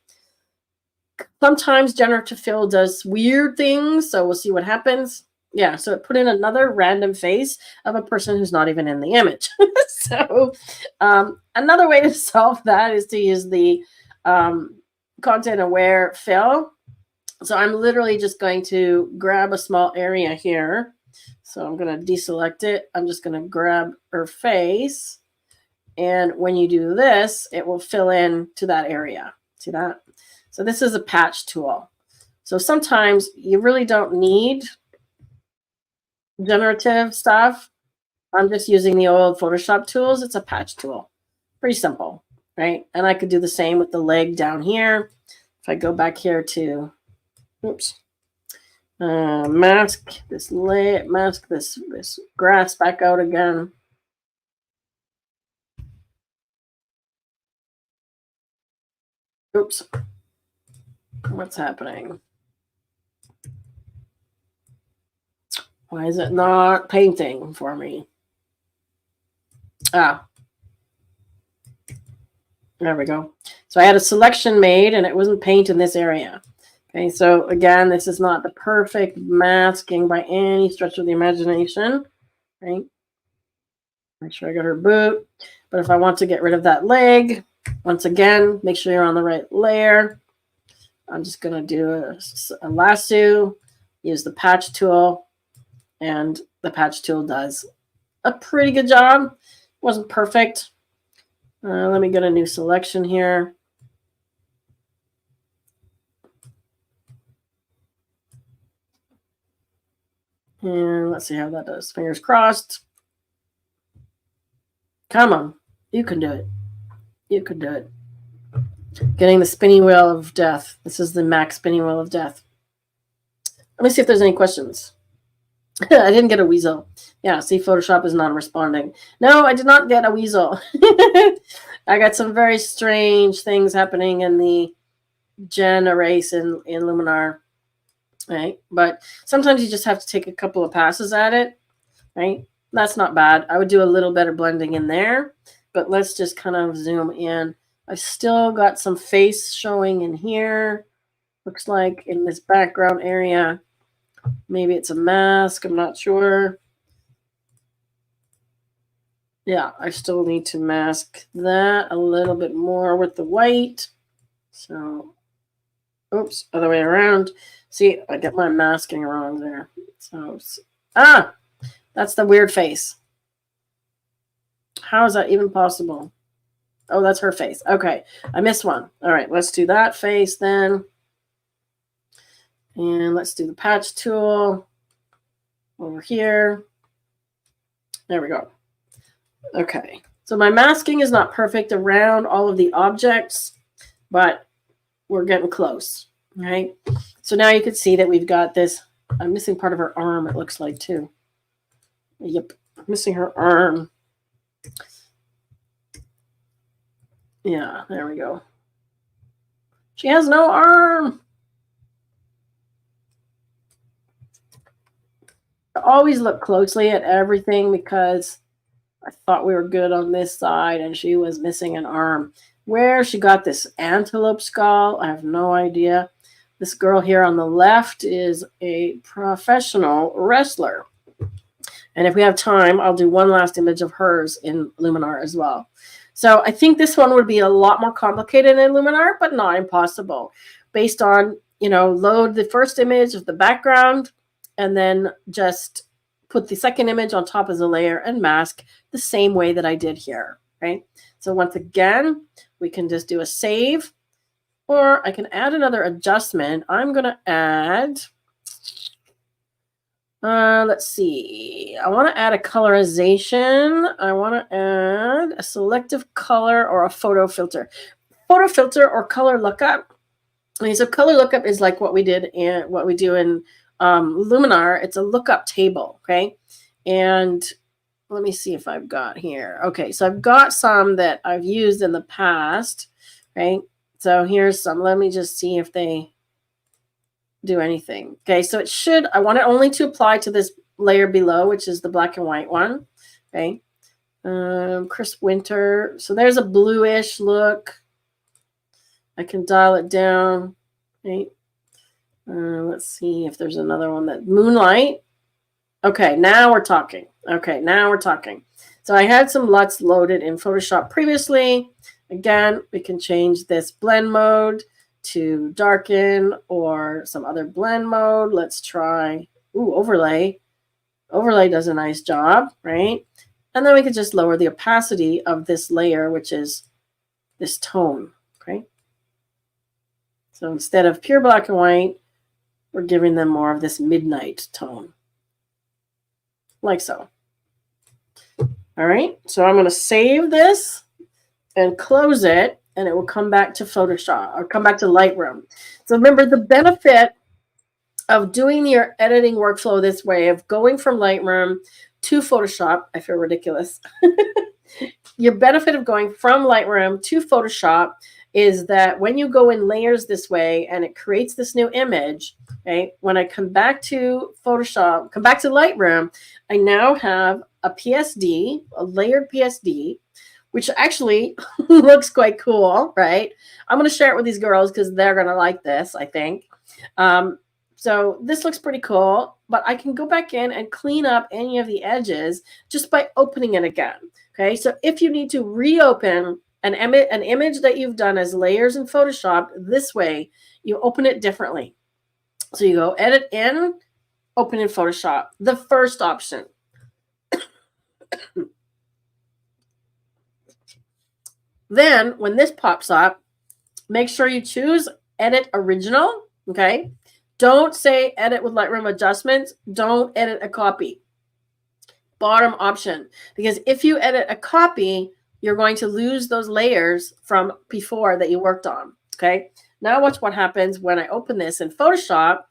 Sometimes generative fill does weird things, so we'll see what happens. Yeah, so it put in another random face of a person who's not even in the image. So another way to solve that is to use the content aware fill. So I'm literally just going to grab a small area here. So I'm going to deselect it. I'm just going to grab her face. And when you do this, it will fill in to that area. See that? So this is a patch tool. So sometimes you really don't need generative stuff. I'm just using the old Photoshop tools. It's a patch tool. Pretty simple, right? And I could do the same with the leg down here. If I go back here to, oops, mask this leg, mask this grass back out again. Oops. What's happening? Why is it not painting for me? Ah. There we go. So I had a selection made and it wasn't paint in this area. Okay, so again, this is not the perfect masking by any stretch of the imagination. Right? Make sure I got her boot. But if I want to get rid of that leg, once again, make sure you're on the right layer. I'm just going to do a lasso, use the patch tool, and the patch tool does a pretty good job. Wasn't perfect. Let me get a new selection here. And let's see how that does. Fingers crossed. Come on. You can do it. You can do it. Getting the spinning wheel of death. This is the max spinning wheel of death. Let me see if there's any questions. I didn't get a weasel. Yeah, see, Photoshop is not responding. No, I did not get a weasel. I got some very strange things happening in the gen erase in Luminar. Right? But sometimes you just have to take a couple of passes at it. Right? That's not bad. I would do a little better blending in there. But let's just kind of zoom in. I've still got some face showing in here. Looks like in this background area. Maybe it's a mask. I'm not sure. Yeah, I still need to mask that a little bit more with the white. So, oops, other way around. See, I get my masking wrong there. So, that's the weird face. How is that even possible? Oh, that's her face. Okay, I missed one. All right, let's do that face then. And let's do the patch tool over here. There we go. Okay, so my masking is not perfect around all of the objects, but we're getting close, right? So now you can see that we've got this. I'm missing part of her arm, it looks like, too. Yep, missing her arm. Yeah, there we go. She has no arm. I always look closely at everything because I thought we were good on this side and she was missing an arm. Where she got this antelope skull, I have no idea. This girl here on the left is a professional wrestler. And if we have time, I'll do one last image of hers in Luminar as well. So I think this one would be a lot more complicated in Luminar, but not impossible. Based on, load the first image of the background and then just put the second image on top as a layer and mask the same way that I did here, right? So once again, we can just do a save, or I can add another adjustment. I'm going to add, let's see. I want to add a colorization. I want to add a selective color or a photo filter. Photo filter or color lookup. Okay, so color lookup is like what we did and what we do in Luminar. It's a lookup table, okay? And let me see if I've got here. Okay, so I've got some that I've used in the past, right? So here's some. Let me just see if they do anything. Okay, so it should, I want it only to apply to this layer below, which is the black and white one, okay? Crisp winter. So there's a bluish look. I can dial it down, right? Let's see if there's another one that moonlight. Okay, now we're talking. Okay, now we're talking. So I had some LUTs loaded in Photoshop previously. Again, we can change this blend mode to darken or some other blend mode. Let's try, overlay. Overlay does a nice job, right? And then we could just lower the opacity of this layer, which is this tone, okay? So instead of pure black and white, we're giving them more of this midnight tone, like so. All right, so I'm going to save this and close it, and it will come back to Photoshop or come back to Lightroom. So remember, the benefit of doing your editing workflow this way, of going from Lightroom to Photoshop, I feel ridiculous. Your benefit of going from Lightroom to Photoshop is that when you go in layers this way and it creates this new image, okay, when I come back to Photoshop, come back to Lightroom, I now have a PSD, a layered PSD, which actually looks quite cool, right? I'm going to share it with these girls because they're going to like this, I think. So this looks pretty cool, but I can go back in and clean up any of the edges just by opening it again. Okay, so if you need to reopen an image that you've done as layers in Photoshop this way, you open it differently. So you go edit in, open in Photoshop, the first option. Then when this pops up, make sure you choose edit original, okay? Don't say edit with Lightroom adjustments. Don't edit a copy. Bottom option, because if you edit a copy, you're going to lose those layers from before that you worked on, okay? Now watch what happens when I open this in Photoshop.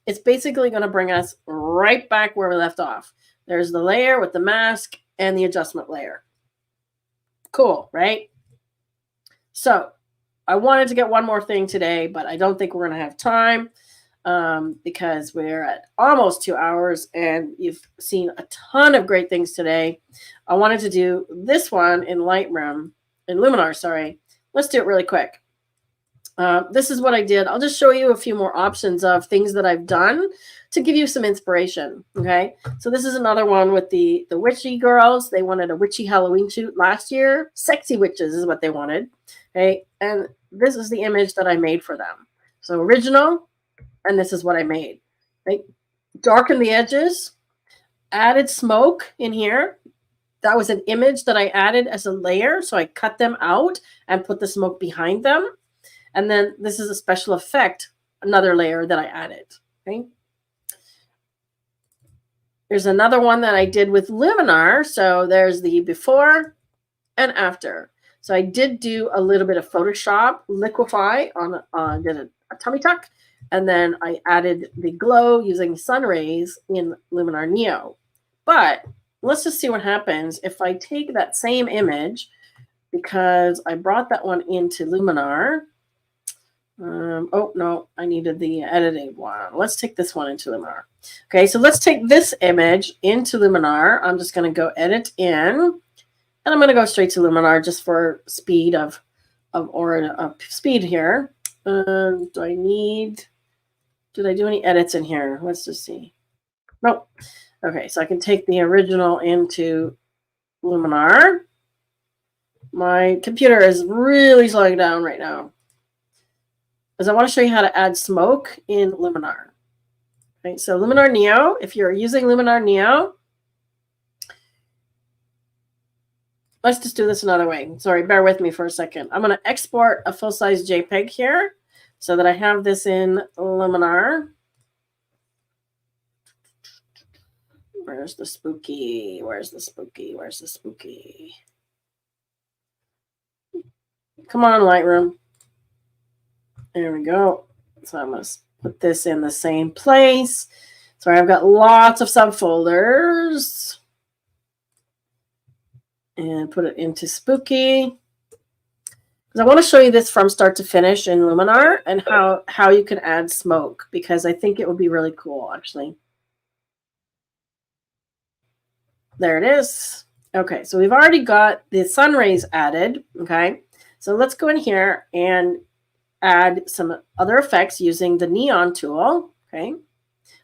It's basically going to bring us right back where we left off. There's the layer with the mask and the adjustment layer. Cool, right? So I wanted to get one more thing today, but I don't think we're going to have time because we're at almost 2 hours and you've seen a ton of great things today. I wanted to do this one in Lightroom, in Luminar, sorry. Let's do it really quick. This is what I did. I'll just show you a few more options of things that I've done to give you some inspiration, okay? So this is another one with the witchy girls. They wanted a witchy Halloween shoot last year. Sexy witches is what they wanted, okay? And this is the image that I made for them. So original, and this is what I made. Right? Darken the edges, added smoke in here. That was an image that I added as a layer, so I cut them out and put the smoke behind them. And then this is a special effect, another layer that I added. Okay. There's another one that I did with Luminar. So there's the before and after. So I did do a little bit of Photoshop liquify on did a tummy tuck. And then I added the glow using sun rays in Luminar Neo. But let's just see what happens if I take that same image, because I brought that one into Luminar. Oh, no, I needed the edited one. Let's take this one into Luminar. Okay, so let's take this image into Luminar. I'm just going to go edit in, and I'm going to go straight to Luminar just for speed of speed here. Did I do any edits in here? Let's just see. Nope. Okay, so I can take the original into Luminar. My computer is really slowing down right now, because I want to show you how to add smoke in Luminar. Right, so Luminar Neo, if you're using Luminar Neo, let's just do this another way. Sorry, bear with me for a second. I'm going to export a full-size JPEG here so that I have this in Luminar. Where's the spooky? Where's the spooky? Where's the spooky? Come on, Lightroom. There we go. So I must put this in the same place. So I've got lots of subfolders. And put it into spooky. Because I want to show you this from start to finish in Luminar and how you can add smoke, because I think it would be really cool, actually. There it is. Okay, so we've already got the sun rays added. Okay, so let's go in here and add some other effects using the neon tool. Okay,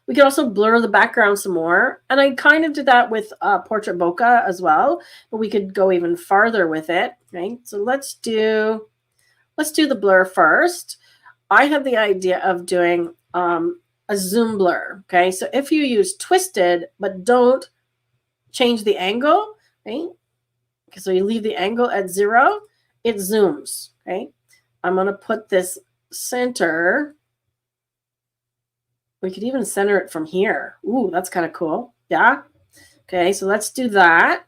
we can also blur the background some more, and I kind of did that with portrait bokeh as well, but we could go even farther with it. Okay, so let's do the blur first. I have the idea of doing a zoom blur. Okay, so if you use twisted but don't change the angle, right? So you leave the angle at 0, it zooms. Okay, I'm going to put this center. We could even center it from here. Ooh, that's kind of cool. Yeah. Okay, so let's do that.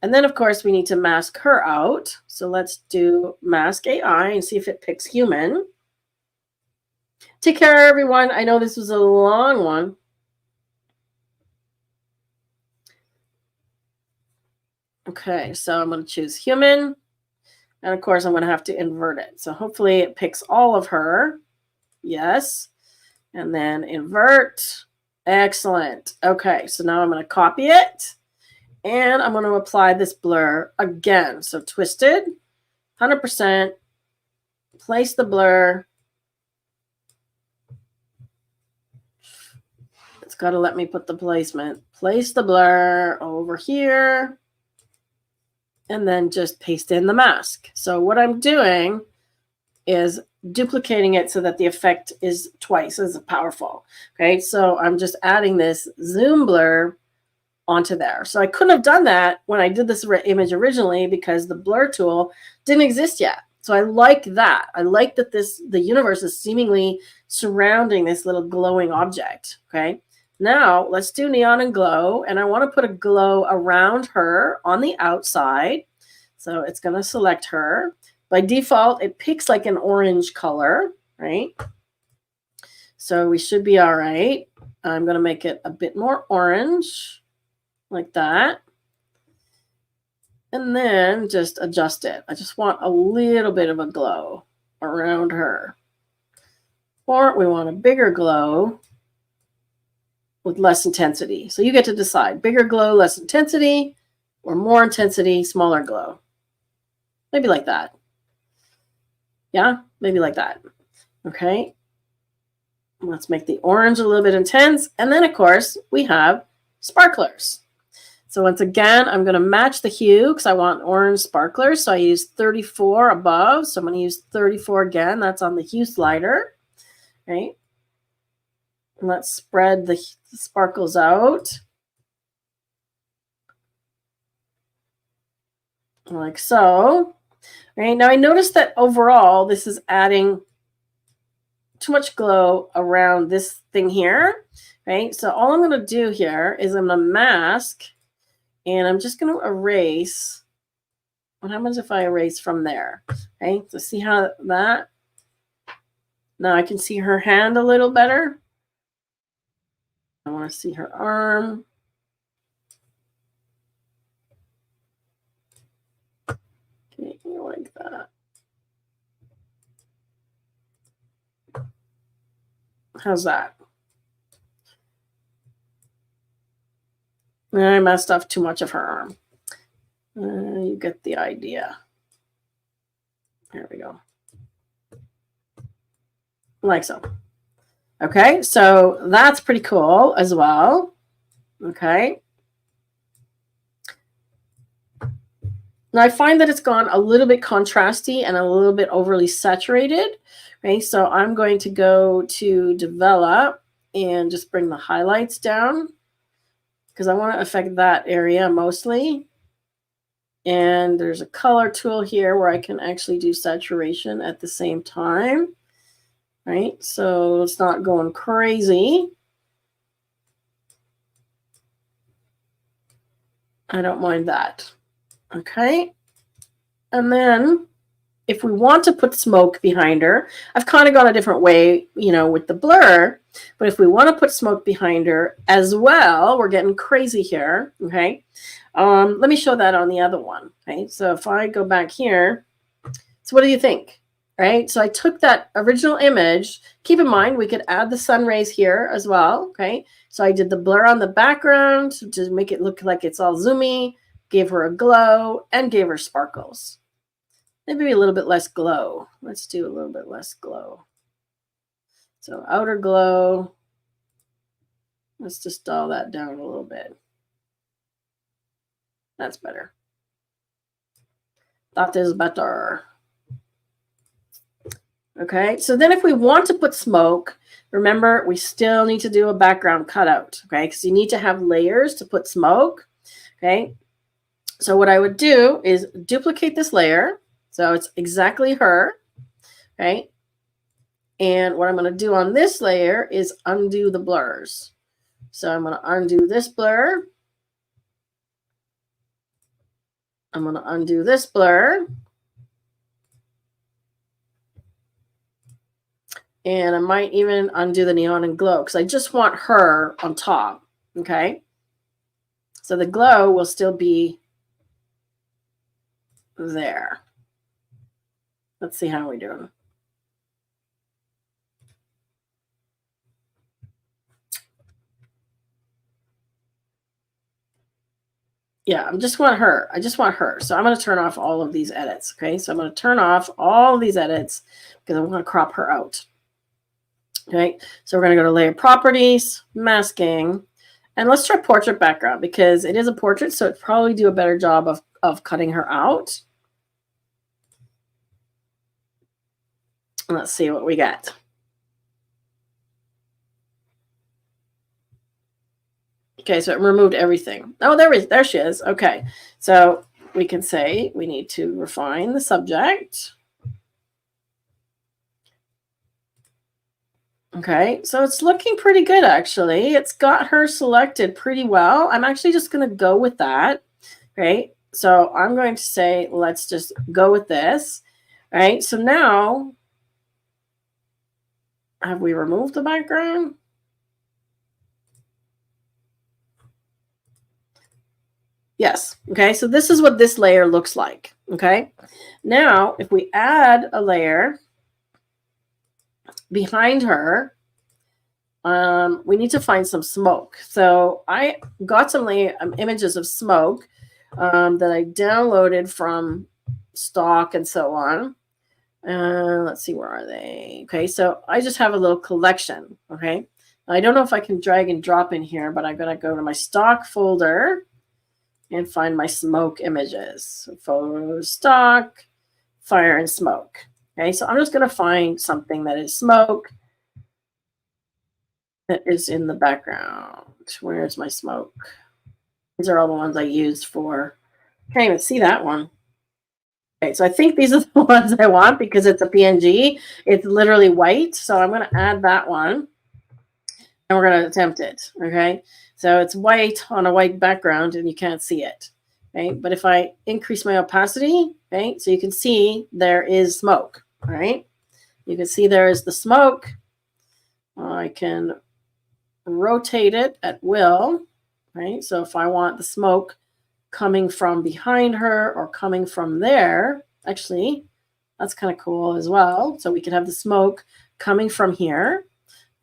And then, of course, we need to mask her out. So let's do mask AI and see if it picks human. Take care, everyone. I know this was a long one. Okay, so I'm going to choose human. And, of course, I'm going to have to invert it. So hopefully it picks all of her. Yes. And then invert. Excellent. Okay, so now I'm going to copy it. And I'm going to apply this blur again. So twisted, 100%. Place the blur. It's got to let me put the placement. Place the blur over here. And then just paste in the mask. So what I'm doing is duplicating it so that the effect is twice as powerful. Okay, so I'm just adding this zoom blur onto there. So I couldn't have done that when I did this image originally because the blur tool didn't exist yet. So I like that. I like that the universe is seemingly surrounding this little glowing object. Okay, now let's do neon and glow, and I want to put a glow around her on the outside. So it's going to select her. By default, it picks like an orange color, right? So we should be all right. I'm going to make it a bit more orange, like that. And then just adjust it. I just want a little bit of a glow around her. Or we want a bigger glow with less intensity. So you get to decide. Bigger glow, less intensity, or more intensity, smaller glow. Maybe like that. Yeah, maybe like that. Okay. Let's make the orange a little bit intense. And then, of course, we have sparklers. So once again, I'm going to match the hue because I want orange sparklers. So I use 34 above. So I'm going to use 34 again. That's on the hue slider. Right. And let's spread the sparkles out. Like so. Right. Now I noticed that overall this is adding too much glow around this thing here. Right. So all I'm going to do here is I'm going to mask. And I'm just going to erase. What happens if I erase from there? Okay, so see how that? Now I can see her hand a little better. I want to see her arm. Okay, like that. How's that? I messed up too much of her arm. You get the idea. There we go. Like so. Okay, so that's pretty cool as well. Okay. Now I find that it's gone a little bit contrasty and a little bit overly saturated. Right, so I'm going to go to develop and just bring the highlights down because I want to affect that area mostly. And there's a color tool here where I can actually do saturation at the same time, right? So it's not going crazy. I don't mind that. Okay. And then if we want to put smoke behind her, I've kind of gone a different way, you know, with the blur. But if we want to put smoke behind her as well, we're getting crazy here. Okay. Let me show that on the other one. Okay. So if I go back here, so what do you think? Right. So I took that original image. Keep in mind, we could add the sun rays here as well. Okay. So I did the blur on the background to make it look like it's all zoomy, gave her a glow, and gave her sparkles. Maybe a little bit less glow. Let's do a little bit less glow. So outer glow. Let's just dial that down a little bit. That's better. That is better. Okay, so then if we want to put smoke, remember, we still need to do a background cutout, okay? Because you need to have layers to put smoke, okay? So what I would do is duplicate this layer. So it's exactly her, okay? And what I'm going to do on this layer is undo the blurs. So I'm going to undo this blur. I'm going to undo this blur. And I might even undo the neon and glow because I just want her on top, okay? So the glow will still be there. Let's see how we're doing. Yeah, I just want her. I just want her. So I'm going to turn off all of these edits, okay? So I'm going to turn off all of these edits because I want to crop her out. Okay, so we're going to go to layer properties, masking, and let's try portrait background because it is a portrait, so it'd probably do a better job of cutting her out. Let's see what we got. Okay, so it removed everything. Oh, there she is. Okay, so we can say we need to refine the subject. Okay, so it's looking pretty good, actually. It's got her selected pretty well. I'm actually just going to go with that. Okay, so I'm going to say, let's just go with this. All right, so now, have we removed the background? Yes. Okay, so this is what this layer looks like. Okay, now if we add a layer behind her, we need to find some smoke. So I got some images of smoke that I downloaded from stock and so on. Let's see, where are they? Okay, so I just have a little collection. Okay, I don't know if I can drag and drop in here, but I'm going to go to my stock folder and find my smoke images. So photos, stock, fire, and smoke. Okay, so I'm just going to find something that is smoke that is in the background. Where's my smoke? These are all the ones I used for. Can't even see that one. Okay, so I think these are the ones I want because it's a PNG. It's literally white. So I'm going to add that one. And we're going to attempt it. Okay, so it's white on a white background and you can't see it. Okay, but if I increase my opacity, okay, so you can see there is smoke. All right, you can see there is the smoke. I can rotate it at will. Right, so if I want the smoke coming from behind her or coming from there, actually, that's kind of cool as well. So we could have the smoke coming from here.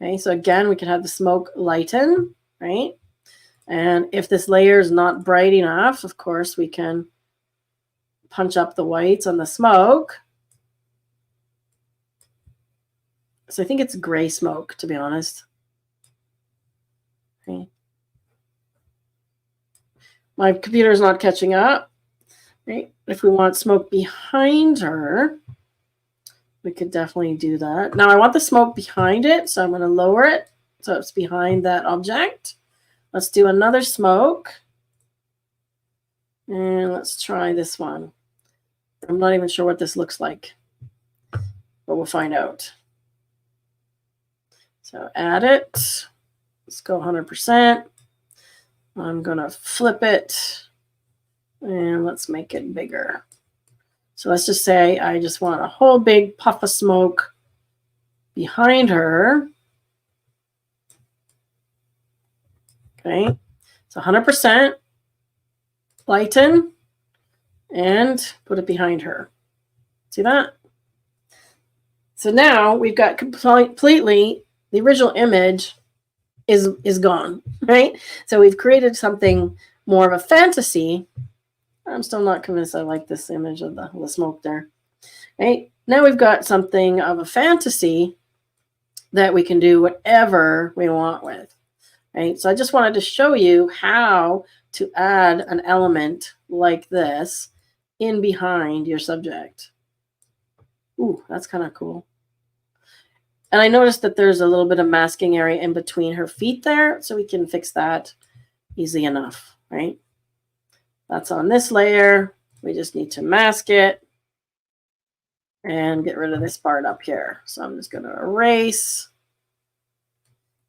Okay, so again, we could have the smoke lighten, right? And if this layer is not bright enough, of course, we can punch up the whites on the smoke. So I think it's gray smoke, to be honest. Okay. My computer is not catching up. Right? If we want smoke behind her, we could definitely do that. Now I want the smoke behind it, so I'm going to lower it. So it's behind that object. Let's do another smoke. And let's try this one. I'm not even sure what this looks like, but we'll find out. So add it. Let's go 100%. I'm going to flip it and let's make it bigger. So let's just say I just want a whole big puff of smoke behind her. Okay, so 100%, lighten, and put it behind her. See that? So now we've got completely, the original image is gone, right? So we've created something more of a fantasy. I'm still not convinced I like this image of the smoke there. Right? Now we've got something of a fantasy that we can do whatever we want with. Right? So I just wanted to show you how to add an element like this in behind your subject. Ooh, that's kind of cool. And I noticed that there's a little bit of masking area in between her feet there, so we can fix that easy enough, right? That's on this layer. We just need to mask it and get rid of this part up here. So I'm just going to erase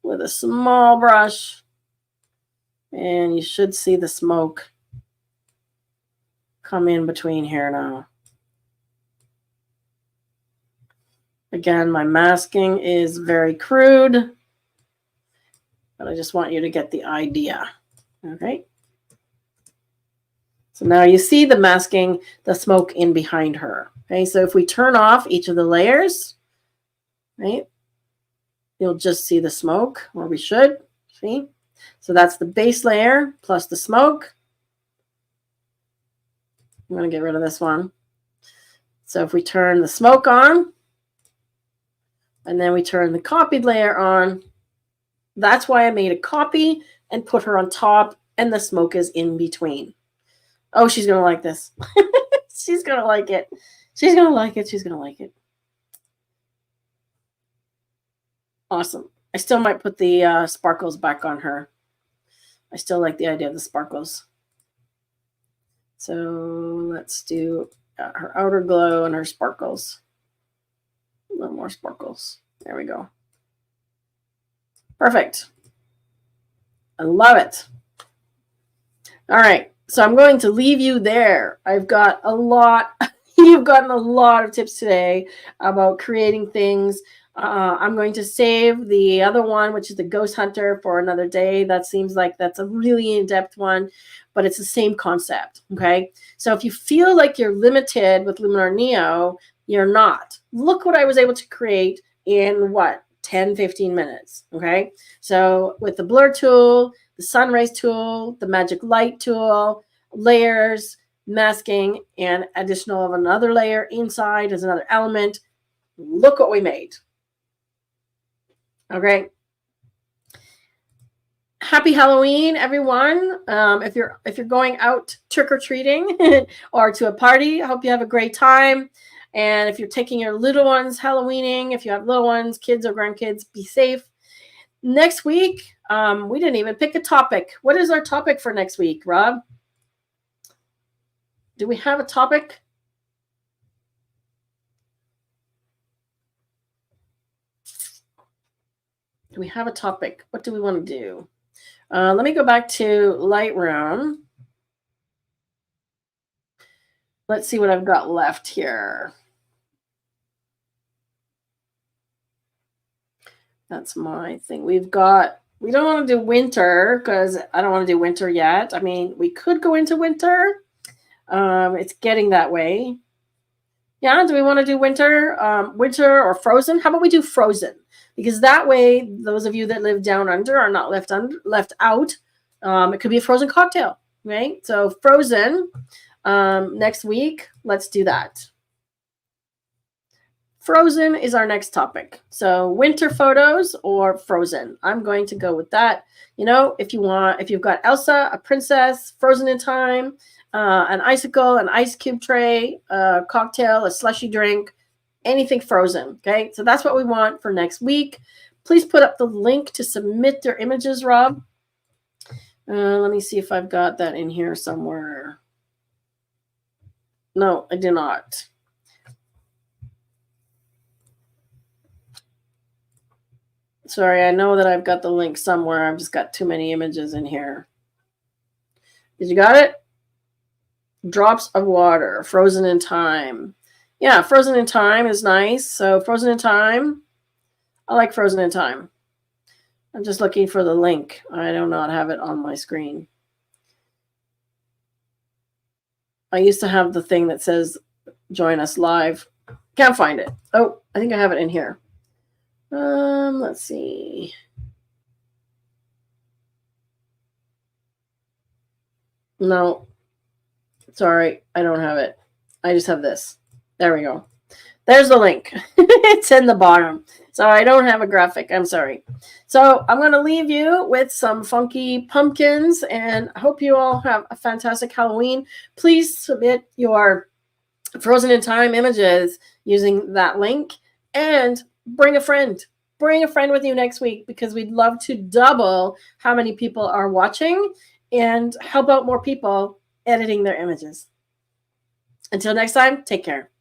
with a small brush, and you should see the smoke come in between here now. Again, my masking is very crude, but I just want you to get the idea. Okay. So now you see the masking, the smoke in behind her. Okay, so if we turn off each of the layers, right, you'll just see the smoke, or we should, see? So that's the base layer plus the smoke. I'm going to get rid of this one. So if we turn the smoke on, and then we turn the copied layer on, that's why I made a copy and put her on top, and the smoke is in between. Oh, she's going to like this. She's going to like it. She's going to like it. She's going to like it. Awesome. I still might put the sparkles back on her. I still like the idea of the sparkles. So let's do her outer glow and her sparkles. A little more sparkles. There we go. Perfect. I love it. All right. So I'm going to leave you there. I've got a lot. You've gotten a lot of tips today about creating things. I'm going to save the other one, which is the Ghost Hunter, for another day. That seems like that's a really in-depth one, but it's the same concept. Okay. So if you feel like you're limited with Luminar Neo, you're not. Look what I was able to create in what? 10, 15 minutes. Okay. So with the blur tool, the sun rays tool, the magic light tool, layers, masking, and additional of another layer inside as another element. Look what we made. Okay. Happy Halloween, everyone. If you're going out trick-or-treating or to a party, I hope you have a great time. And if you're taking your little ones Halloweening, if you have little ones, kids or grandkids, be safe. Next week, we didn't even pick a topic. What is our topic for next week, Rob? Do we have a topic? Do we have a topic? What do we want to do? Let me go back to Lightroom. Let's see what I've got left here. That's my thing. We don't want to do winter because I don't want to do winter yet. I mean, we could go into winter. It's getting that way. Yeah, do we want to do winter? Winter or frozen? How about we do frozen? Because that way, those of you that live down under are not left out. It could be a frozen cocktail, right? So frozen next week. Let's do that. Frozen is our next topic. So winter photos or frozen. I'm going to go with that. You know, if you've got Elsa, a princess, frozen in time, an icicle, an ice cube tray, a cocktail, a slushy drink, anything frozen. Okay. So that's what we want for next week. Please put up the link to submit their images, Rob. Let me see if I've got that in here somewhere. No, I do not. Sorry, I know that I've got the link somewhere. I've just got too many images in here. Did you got it? Drops of water, frozen in time. Yeah, frozen in time is nice. So frozen in time, I like frozen in time. I'm just looking for the link. I do not have it on my screen. I used to have the thing that says join us live. Can't find it. Oh, I think I have it in here. Let's see. No, sorry, I don't have it. I just have this. There we go. There's the link. It's in the bottom. So I don't have a graphic. I'm sorry. So I'm going to leave you with some funky pumpkins, and I hope you all have a fantastic Halloween. Please submit your frozen in time images using that link, and bring a friend. Bring a friend with you next week, because we'd love to double how many people are watching and help out more people editing their images. Until next time, take care.